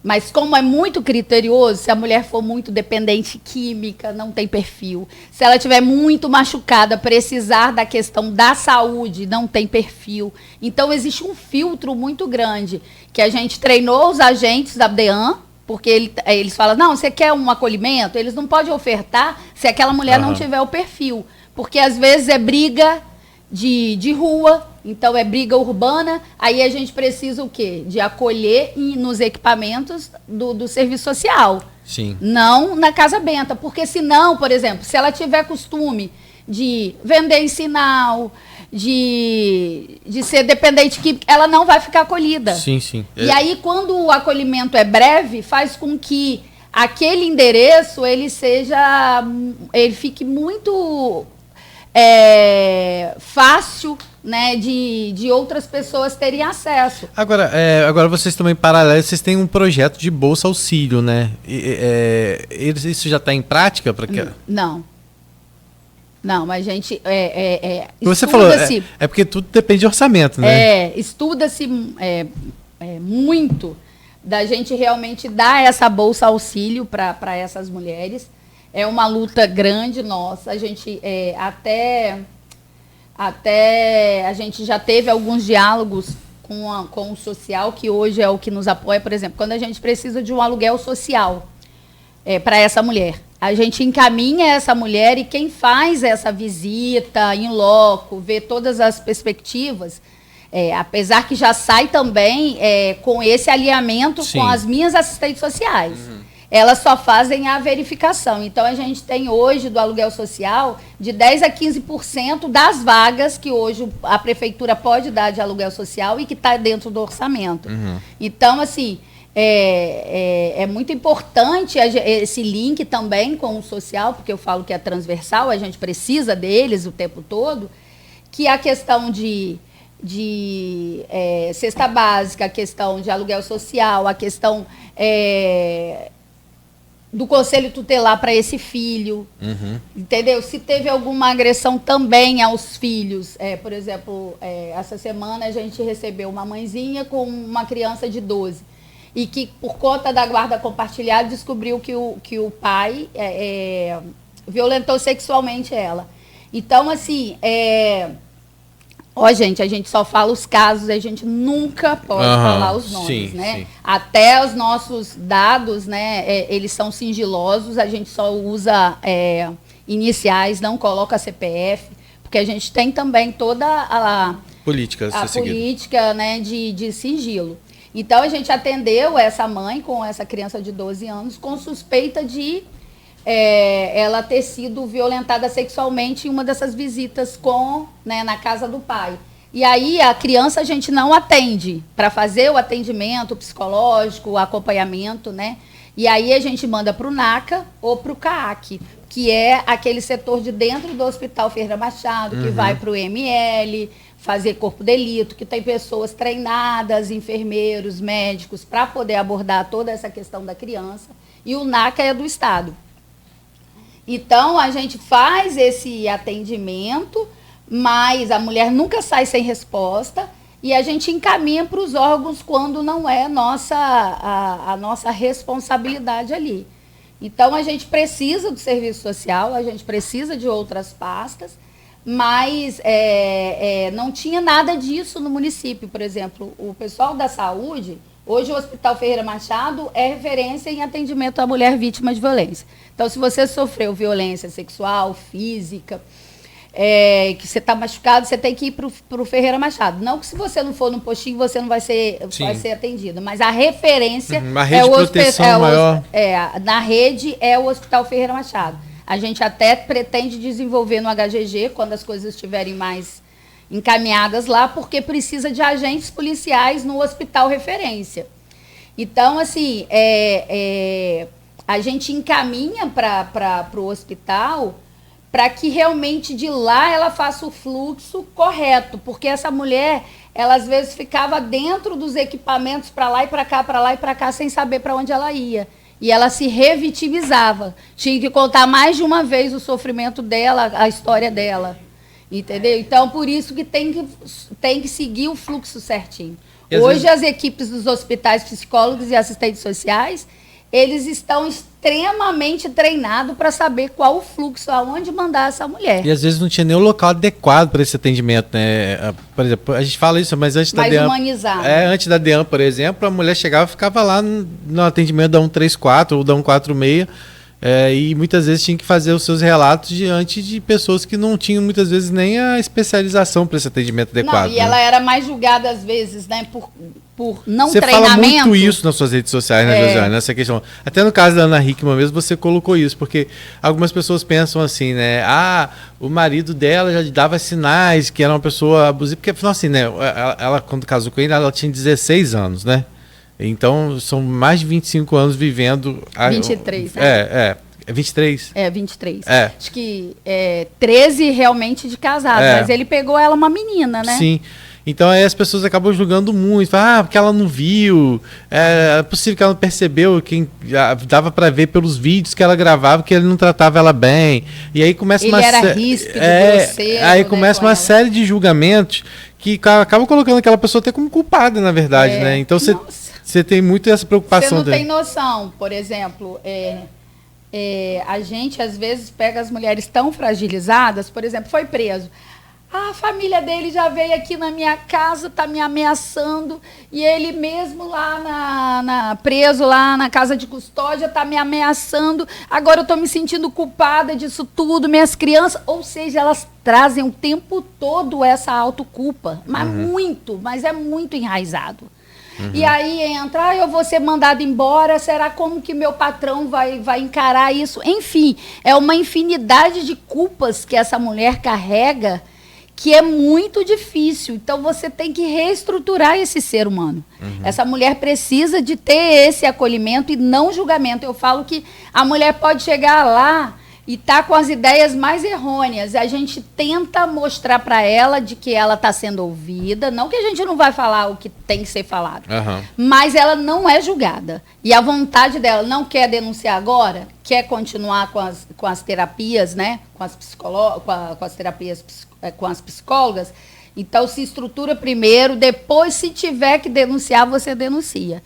Mas como é muito criterioso, se a mulher for muito dependente química, não tem perfil. Se ela estiver muito machucada, precisar da questão da saúde, não tem perfil. Então, existe um filtro muito grande, que a gente treinou os agentes da DEAN, porque eles falam, não, você quer um acolhimento? Eles não podem ofertar se aquela mulher não tiver o perfil. Porque, às vezes, é briga de rua, então é briga urbana, aí a gente precisa o quê? De acolher nos equipamentos do serviço social. Sim. Não na Casa Benta, porque senão, por exemplo, se ela tiver costume de vender em sinal, de ser dependente química, ela não vai ficar acolhida. Sim, sim. E aí, quando o acolhimento é breve, faz com que aquele endereço, ele fique muito fácil, né, de outras pessoas terem acesso. Agora vocês também, paralelo, vocês têm um projeto de Bolsa Auxílio, né? Isso já está em prática? Não, mas a gente você falou, é porque tudo depende de orçamento, né? Estuda-se muito da gente realmente dar essa Bolsa Auxílio para essas mulheres. É uma luta grande nossa. A gente até a gente já teve alguns diálogos com o social, que hoje é o que nos apoia. Por exemplo, quando a gente precisa de um aluguel social para essa mulher, a gente encaminha essa mulher, e quem faz essa visita in loco, vê todas as perspectivas, apesar que já sai também com esse alinhamento com as minhas assistentes sociais. Elas só fazem a verificação. Então, a gente tem hoje, do aluguel social, de 10% a 15% das vagas que hoje a prefeitura pode dar de aluguel social e que está dentro do orçamento. Então, assim, é muito importante esse link também com o social, porque eu falo que é transversal, a gente precisa deles o tempo todo, que a questão de cesta básica, a questão de aluguel social, a questão do conselho tutelar para esse filho, entendeu? Se teve alguma agressão também aos filhos, por exemplo, essa semana a gente recebeu uma mãezinha com uma criança de 12, e que, por conta da guarda compartilhada, descobriu que o pai violentou sexualmente ela. Então, assim, gente, a gente só fala os casos, a gente nunca pode falar os nomes, né? Sim. Até os nossos dados, né, eles são sigilosos, a gente só usa iniciais, não coloca CPF, porque a gente tem também toda a política, né, de sigilo. Então, a gente atendeu essa mãe com essa criança de 12 anos com suspeita de ela ter sido violentada sexualmente em uma dessas visitas na casa do pai. E aí, a criança a gente não atende para fazer o atendimento psicológico, o acompanhamento, né? E aí, a gente manda para o NACA ou para o CAAC, que é aquele setor de dentro do Hospital Ferreira Machado, que vai para o ML, fazer corpo de delito, que tem pessoas treinadas, enfermeiros, médicos, para poder abordar toda essa questão da criança. E o NACA é do Estado. Então, a gente faz esse atendimento, mas a mulher nunca sai sem resposta e a gente encaminha para os órgãos quando não é a nossa responsabilidade ali. Então, a gente precisa do serviço social, a gente precisa de outras pastas, mas não tinha nada disso no município. Por exemplo, o pessoal da saúde, hoje o Hospital Ferreira Machado é referência em atendimento à mulher vítima de violência. Então, se você sofreu violência sexual, física, que você está machucado, você tem que ir para o Ferreira Machado. Não que se você não for no postinho, você não vai ser atendido, mas a referência uma rede de proteção maior. Na rede é o Hospital Ferreira Machado. A gente até pretende desenvolver no HGG, quando as coisas estiverem mais encaminhadas lá, porque precisa de agentes policiais no hospital referência. Então, assim, a gente encaminha para o hospital para que realmente de lá ela faça o fluxo correto, porque essa mulher, ela às vezes ficava dentro dos equipamentos para lá e para cá, sem saber para onde ela ia. E ela se revitimizava. Tinha que contar mais de uma vez o sofrimento dela, a história dela. Entendeu? Então, por isso que tem que seguir o fluxo certinho. Hoje, as equipes dos hospitais, psicólogos e assistentes sociais, eles estão extremamente treinados para saber qual o fluxo, aonde mandar essa mulher. E às vezes não tinha nem o local adequado para esse atendimento, né? Por exemplo, a gente fala isso, mas antes da DEAM... humanizado. Antes da DEAM, por exemplo, a mulher chegava e ficava lá no atendimento da 134 ou da 146, e muitas vezes tinha que fazer os seus relatos diante de pessoas que não tinham muitas vezes nem a especialização para esse atendimento adequado. Não, e ela era mais julgada às vezes, né, por não você treinamento. Você fala muito isso nas suas redes sociais, né, Josiane, nessa questão. Até no caso da Ana Hickman mesmo, você colocou isso, porque algumas pessoas pensam assim, né, o marido dela já dava sinais que era uma pessoa abusiva, porque afinal assim, né, ela quando casou com ele, ela tinha 16 anos, né? Então, são mais de 25 anos vivendo... 23, né? 23? 23. Acho que 13 realmente de casado, mas ele pegou ela uma menina, né? Sim. Então, aí as pessoas acabam julgando muito. Falam, porque ela não viu. É possível que ela não percebeu. Dava para ver pelos vídeos que ela gravava que ele não tratava ela bem. E aí começa ele era ríspido, grosseiro. Aí começa uma série de julgamentos que acabam colocando aquela pessoa até como culpada, na verdade, né? Então, você tem muito essa preocupação. Você não tem noção. Por exemplo, a gente às vezes pega as mulheres tão fragilizadas, por exemplo, foi preso. A família dele já veio aqui na minha casa, está me ameaçando, e ele mesmo lá preso lá na casa de custódia está me ameaçando. Agora eu estou me sentindo culpada disso tudo, minhas crianças. Ou seja, elas trazem o tempo todo essa autoculpa, mas é muito enraizado. E aí entra, eu vou ser mandado embora, será como que meu patrão vai encarar isso? Enfim, é uma infinidade de culpas que essa mulher carrega, que é muito difícil. Então, você tem que reestruturar esse ser humano. Essa mulher precisa de ter esse acolhimento e não julgamento. Eu falo que a mulher pode chegar lá e tá com as ideias mais errôneas. A gente tenta mostrar para ela de que ela está sendo ouvida. Não que a gente não vai falar o que tem que ser falado. Mas ela não é julgada. E a vontade dela não quer denunciar agora, quer continuar com as terapias, né? Com as terapias com as psicólogas. Então, se estrutura primeiro, depois, se tiver que denunciar, você denuncia.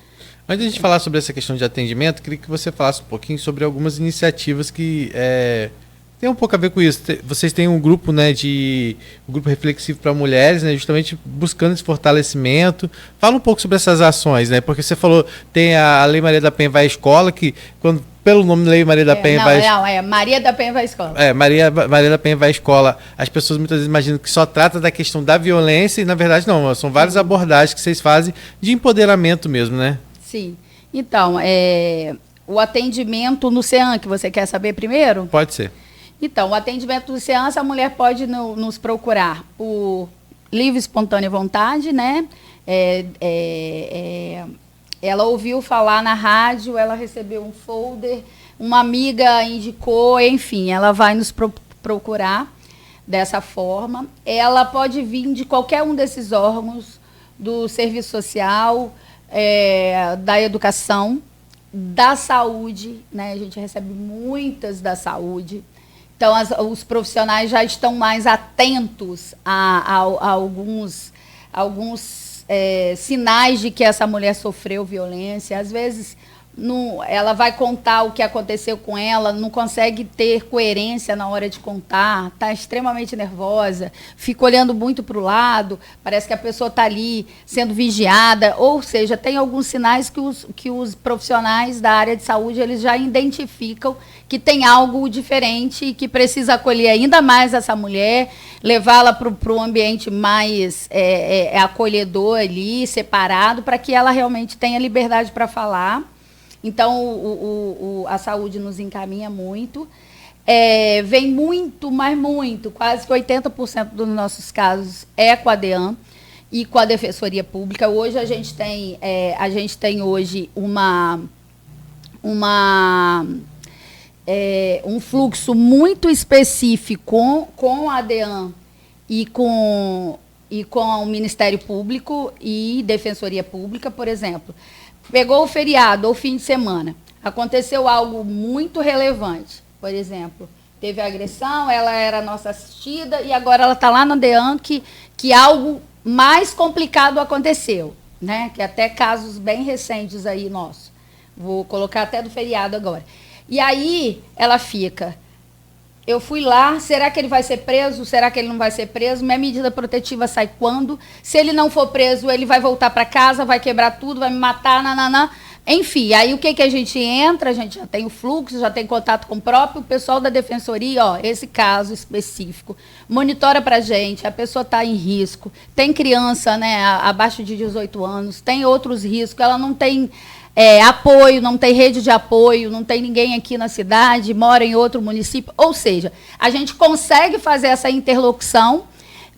Antes de a gente falar sobre essa questão de atendimento, queria que você falasse um pouquinho sobre algumas iniciativas que tem um pouco a ver com isso. Vocês têm um grupo, né, um grupo reflexivo para mulheres, né, justamente buscando esse fortalecimento. Fala um pouco sobre essas ações, né, porque você falou, tem a Lei Maria da Penha vai à escola, que quando pelo nome Lei Maria da Penha vai... Não, é Maria da Penha vai à escola. Maria da Penha vai à escola. As pessoas muitas vezes imaginam que só trata da questão da violência e, na verdade, não. São várias abordagens que vocês fazem de empoderamento mesmo, né? Sim. Então, o atendimento no CEAM, que você quer saber primeiro? Pode ser. Então, o atendimento do CEAM, a mulher pode nos procurar por livre e espontânea vontade, né? Ela ouviu falar na rádio, ela recebeu um folder, uma amiga indicou, enfim, ela vai nos procurar dessa forma. Ela pode vir de qualquer um desses órgãos, do serviço social, da educação, da saúde, né? A gente recebe muitas da saúde. Então, os profissionais já estão mais atentos a alguns sinais de que essa mulher sofreu violência. Às vezes, ela vai contar o que aconteceu com ela, não consegue ter coerência na hora de contar, está extremamente nervosa, fica olhando muito para o lado, parece que a pessoa está ali sendo vigiada, ou seja, tem alguns sinais que os profissionais da área de saúde eles já identificam que tem algo diferente e que precisa acolher ainda mais essa mulher, levá-la para o ambiente mais acolhedor ali, separado, para que ela realmente tenha liberdade para falar. Então, a saúde nos encaminha muito. Vem muito, mas muito, quase que 80% dos nossos casos é com a DEAN e com a Defensoria Pública. Hoje a gente tem hoje um fluxo muito específico com a DEAN e com o Ministério Público e Defensoria Pública, por exemplo. Pegou o feriado ou fim de semana, aconteceu algo muito relevante. Por exemplo, teve agressão, ela era nossa assistida e agora ela está lá na DEAN que algo mais complicado aconteceu, né? Que até casos bem recentes aí nossos. Vou colocar até do feriado agora. E aí ela fica... Eu fui lá, será que ele vai ser preso? Será que ele não vai ser preso? Minha medida protetiva sai quando? Se ele não for preso, ele vai voltar para casa, vai quebrar tudo, vai me matar, nananã. Enfim, aí o que a gente entra? A gente já tem o fluxo, já tem contato com o próprio pessoal da Defensoria, esse caso específico. Monitora para a gente, a pessoa está em risco. Tem criança, né, abaixo de 18 anos, tem outros riscos, ela não tem... apoio, não tem rede de apoio, não tem ninguém aqui na cidade, mora em outro município. Ou seja, a gente consegue fazer essa interlocução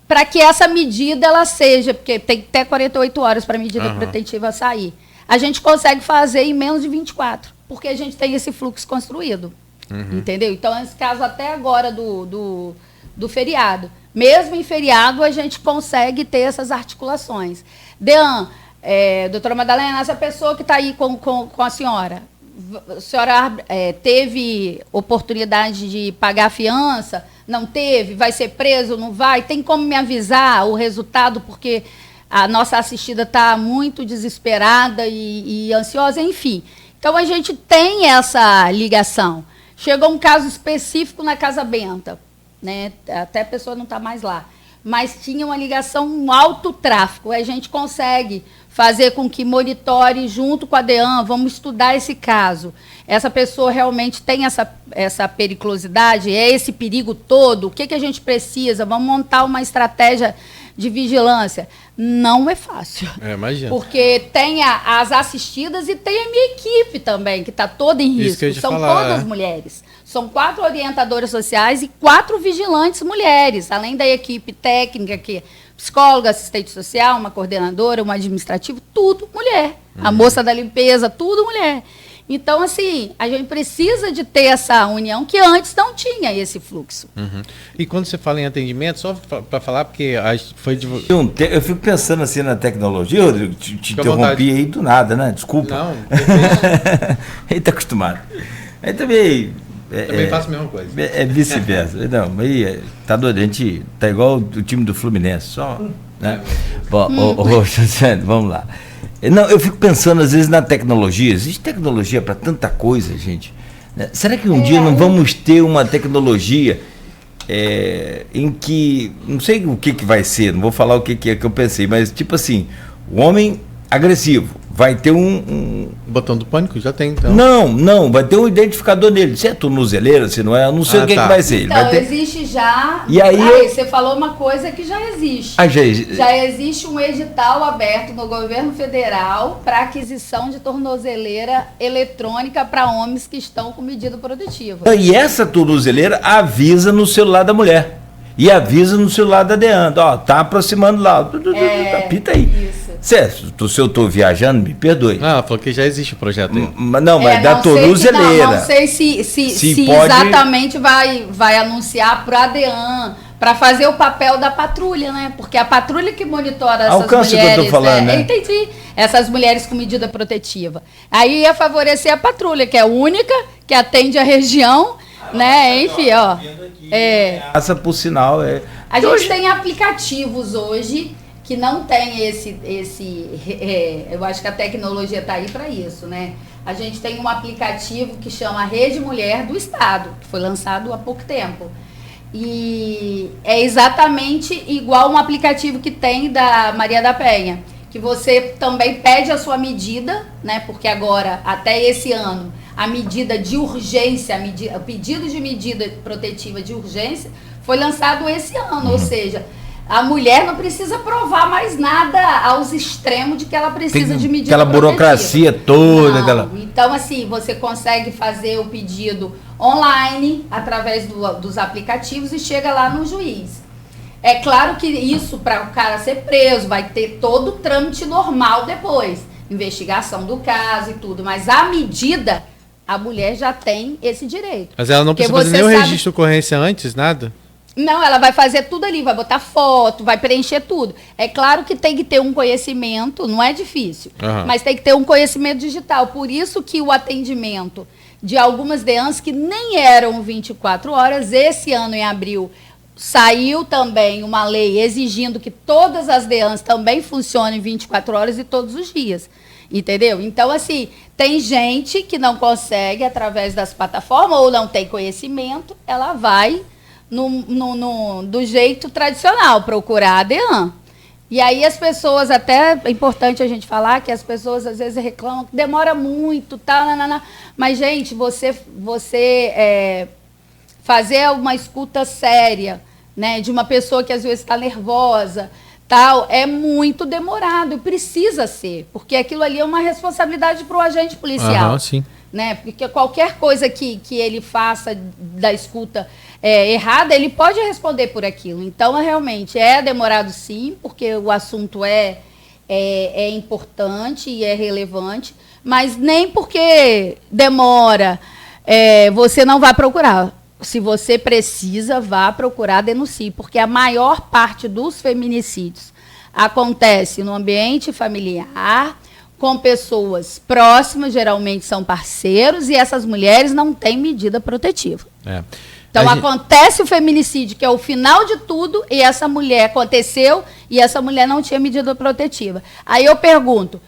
para que essa medida ela seja, porque tem até 48 horas para a medida protetiva sair. A gente consegue fazer em menos de 24, porque a gente tem esse fluxo construído. Entendeu? Então, nesse caso, até agora do feriado. Mesmo em feriado, a gente consegue ter essas articulações. DEAN, doutora Madalena, essa pessoa que está aí com a senhora teve oportunidade de pagar a fiança? Não teve? Vai ser preso? Não vai? Tem como me avisar o resultado? Porque a nossa assistida está muito desesperada e ansiosa, enfim. Então, a gente tem essa ligação. Chegou um caso específico na Casa Benta, né? Até a pessoa não está mais lá. Mas tinha uma ligação, um alto tráfico. A gente consegue fazer com que monitore junto com a DEAN, vamos estudar esse caso. Essa pessoa realmente tem essa periculosidade, esse perigo todo, o que a gente precisa? Vamos montar uma estratégia de vigilância. Não é fácil. Imagina. Porque tem as assistidas e tem a minha equipe também, que está toda em risco. São todas mulheres. São 4 orientadoras sociais e 4 vigilantes mulheres, além da equipe técnica, que psicóloga, assistente social, uma coordenadora, uma administrativa, tudo mulher. A moça da limpeza, tudo mulher. Então, assim, a gente precisa de ter essa união que antes não tinha esse fluxo. E quando você fala em atendimento, só para falar, porque foi... Eu fico pensando assim na tecnologia, Rodrigo, te interrompi aí do nada, né? Desculpa. Não, ele está acostumado. Aí também... Também faço a mesma coisa. É vice-versa. Não, aí tá doido, a gente tá igual o time do Fluminense, só... Né? Bom, vamos lá. Não, eu fico pensando às vezes na tecnologia. Existe tecnologia para tanta coisa, gente. Né? Será que um dia não vamos ter uma tecnologia em que... Não sei o que vai ser, não vou falar o que é que eu pensei, mas tipo assim, o homem agressivo vai ter um... Botão do pânico? Já tem, então. Não, vai ter um identificador nele. Se é tornozeleira, se não é, eu não sei o que vai ser. Então, vai ter... existe já... E aí você falou uma coisa que já existe. Já existe um edital aberto no governo federal para aquisição de tornozeleira eletrônica para homens que estão com medida protetiva. E essa tornozeleira avisa no celular da mulher. E avisa no celular da Deandra. Ó, tá aproximando lá. Apita aí. Isso. Se eu tô viajando, me perdoe. Ela falou que já existe o projeto aí. Não, mas da tornozeleira. Não sei se pode... exatamente vai anunciar para a DEAN, para fazer o papel da patrulha, né? Porque a patrulha que monitora essas Alcance mulheres... que eu tô falando, né? Entendi. Essas mulheres com medida protetiva. Aí ia favorecer a patrulha, que é a única, que atende a região, né? Enfim, ó. Passa por sinal. A gente tem aplicativos hoje que não tem eu acho que a tecnologia está aí para isso, né? A gente tem um aplicativo que chama Rede Mulher do Estado, que foi lançado há pouco tempo. E é exatamente igual um aplicativo que tem da Maria da Penha, que você também pede a sua medida, né? Porque agora, até esse ano, a medida de urgência, o pedido de medida protetiva de urgência foi lançado esse ano, ou seja, a mulher não precisa provar mais nada aos extremos de que ela precisa de medida aquela protetiva. Burocracia toda. Então, assim, você consegue fazer o pedido online, através dos aplicativos, e chega lá no juiz. É claro que isso, para o cara ser preso, vai ter todo o trâmite normal depois. Investigação do caso e tudo. Mas a medida, a mulher já tem esse direito. Mas ela não precisa fazer nem o registro de ocorrência antes, nada? Não, ela vai fazer tudo ali, vai botar foto, vai preencher tudo. É claro que tem que ter um conhecimento, não é difícil, mas tem que ter um conhecimento digital. Por isso que o atendimento de algumas DEANs que nem eram 24 horas, esse ano em abril, saiu também uma lei exigindo que todas as DEANs também funcionem 24 horas e todos os dias. Entendeu? Então, assim, tem gente que não consegue através das plataformas ou não tem conhecimento, ela vai do jeito tradicional, procurar a DEAN. E aí as pessoas, até é importante a gente falar que as pessoas às vezes reclamam que demora muito, mas, gente, você fazer uma escuta séria, né, de uma pessoa que às vezes está nervosa, tal, é muito demorado, e precisa ser, porque aquilo ali é uma responsabilidade para o agente policial. Sim. Né? Porque qualquer coisa que ele faça da escuta errada, ele pode responder por aquilo. Então, realmente, é demorado sim, porque o assunto é importante e é relevante, mas nem porque demora, você não vai procurar. Se você precisa, vá procurar, denuncie, porque a maior parte dos feminicídios acontece no ambiente familiar, com pessoas próximas, geralmente são parceiros, e essas mulheres não têm medida protetiva. Então, acontece o feminicídio, que é o final de tudo, e essa mulher aconteceu, e essa mulher não tinha medida protetiva. Aí eu pergunto,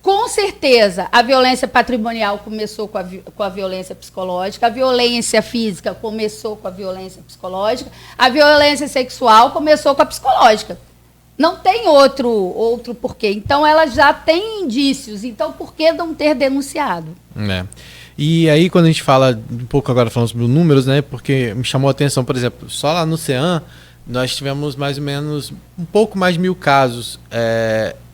com certeza, a violência patrimonial começou com a violência psicológica, a violência física começou com a violência psicológica, a violência sexual começou com a psicológica. Não tem outro porquê. Então, ela já tem indícios. Então, por que não ter denunciado? E aí, quando a gente fala, um pouco agora falando sobre os números, né? Porque me chamou a atenção, por exemplo, só lá no CEAM, nós tivemos mais ou menos um pouco mais de 1.000 casos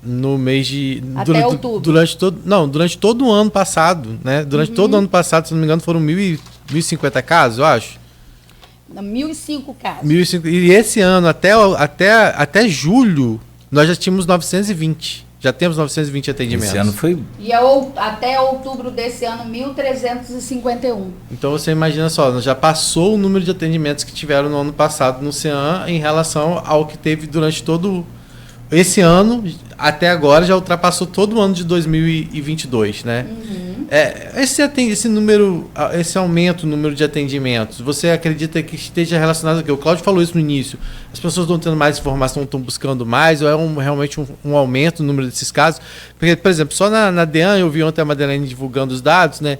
no mês de... Até outubro. Durante todo o ano passado, né? Durante todo o ano passado, se não me engano, foram 1.050 casos, eu acho. 1.005 casos. 1.005. E esse ano, até julho, nós já tínhamos 920. Já temos 920 atendimentos. Esse ano foi... E até outubro desse ano, 1.351. Então você imagina só, já passou o número de atendimentos que tiveram no ano passado no CEAM em relação ao que teve durante todo esse ano, até agora já ultrapassou todo o ano de 2022, né? Esse número, esse aumento no número de atendimentos, você acredita que esteja relacionado com o Cláudio falou isso no início, as pessoas estão tendo mais informação, estão buscando mais, ou é realmente um aumento no número desses casos? Porque, por exemplo, só na DEAN, eu vi ontem a Madeleine divulgando os dados, né?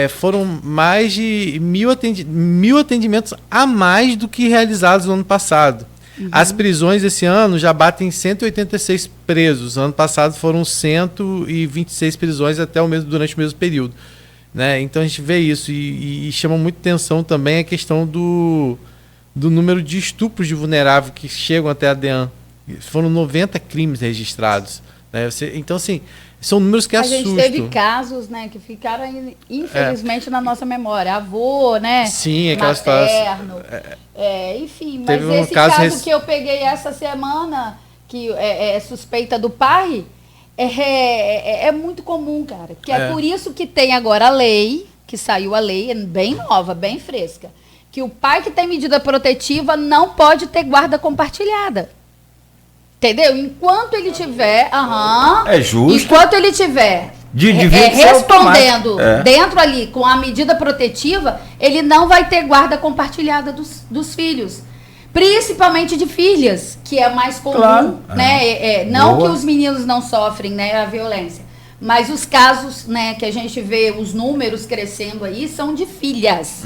Foram mais de 1.000 atendimentos a mais do que realizados no ano passado. As prisões esse ano já batem 186 presos. Ano passado foram 126 prisões durante o mesmo período. Né? Então a gente vê isso e chama muito atenção também a questão do número de estupros de vulnerável que chegam até a DEAN. Foram 90 crimes registrados. Né? Então, assim, são números que assustam. A gente teve casos, né, que ficaram, infelizmente, na nossa memória. Avô, né? Sim, aquelas materno. Enfim, mas esse caso que eu peguei essa semana, que é suspeita do pai, é muito comum, cara. Porque é por isso que tem agora a lei, que saiu a lei, bem nova, bem fresca, que o pai que tem medida protetiva não pode ter guarda compartilhada. Entendeu? Enquanto ele tiver... É justo. Enquanto ele tiver respondendo dentro ali com a medida protetiva, ele não vai ter guarda compartilhada dos filhos. Principalmente de filhas, que é mais comum, claro. Né? Não que os meninos não sofrem, né, a violência. Mas os casos, né, que a gente vê, os números crescendo aí, são de filhas.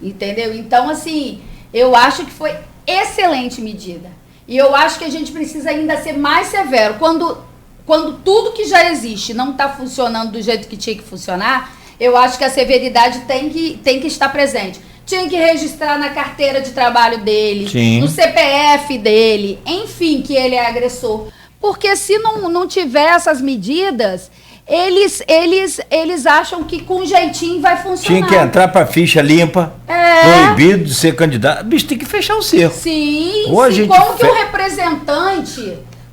Entendeu? Então, assim, eu acho que foi excelente medida. E eu acho que a gente precisa ainda ser mais severo. Quando tudo que já existe não está funcionando do jeito que tinha que funcionar, eu acho que a severidade tem que estar presente. Tinha que registrar na carteira de trabalho dele, sim, no CPF dele, enfim, que ele é agressor. Porque se não tiver essas medidas, eles acham que com jeitinho vai funcionar. Tinha que entrar para ficha limpa, proibido de ser candidato. Bicho, tem que fechar o cerco. Sim,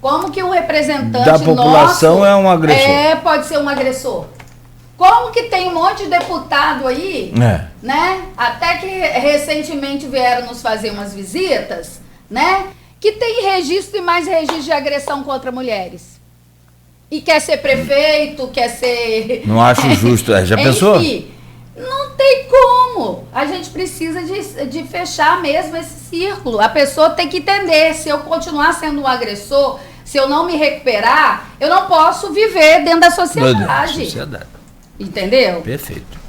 como que um representante da população nosso, é um agressor. Pode ser um agressor. Como que tem um monte de deputado aí, né? Até que recentemente vieram nos fazer umas visitas, né? Que tem registro e mais registro de agressão contra mulheres. E quer ser prefeito, quer ser... Não acho justo. Já pensou? Enfim, não tem como. A gente precisa de fechar mesmo esse círculo. A pessoa tem que entender, se eu continuar sendo um agressor, se eu não me recuperar, eu não posso viver dentro da sociedade. Entendeu? Perfeito.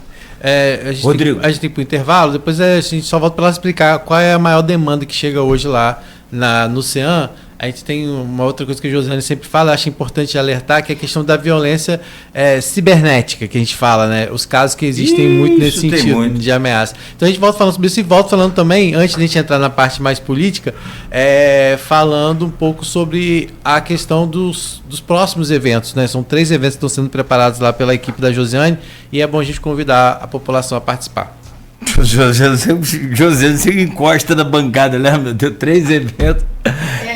Rodrigo, a gente tem que ir para o intervalo, depois a gente só volta para lá explicar qual é a maior demanda que chega hoje lá no CEAM. A gente tem uma outra coisa que a Josiane sempre fala, acho importante alertar, que é a questão da violência cibernética, que a gente fala, né? Os casos que existem muito nesse sentido, de ameaça. Então a gente volta falando sobre isso e volta falando também, antes de a gente entrar na parte mais política, falando um pouco sobre a questão dos próximos eventos, né? São 3 eventos que estão sendo preparados lá pela equipe da Josiane e é bom a gente convidar a população a participar. Josiane, você encosta na bancada, né, meu Deus? 3 eventos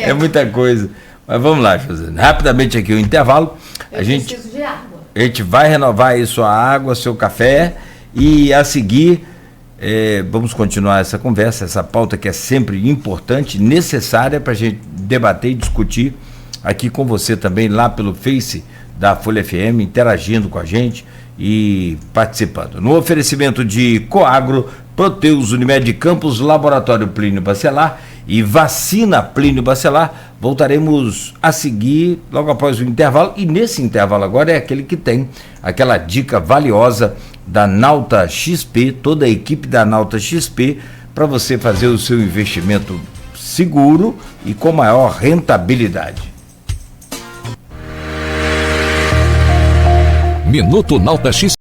é muita coisa. Mas vamos lá, Josiane. Rapidamente aqui o intervalo. Preciso de água. A gente vai renovar aí sua água, seu café e a seguir vamos continuar essa conversa, essa pauta que é sempre importante, necessária para a gente debater e discutir aqui com você também lá pelo Face da Folha FM, interagindo com a gente e participando. No oferecimento de Coagro, Proteus, Unimed Campos, Laboratório Plínio Bacelar e Vacina Plínio Bacelar, voltaremos a seguir logo após o intervalo, e nesse intervalo agora é aquele que tem aquela dica valiosa da Nauta XP, toda a equipe da Nauta XP, para você fazer o seu investimento seguro e com maior rentabilidade. Minuto Nauta XP.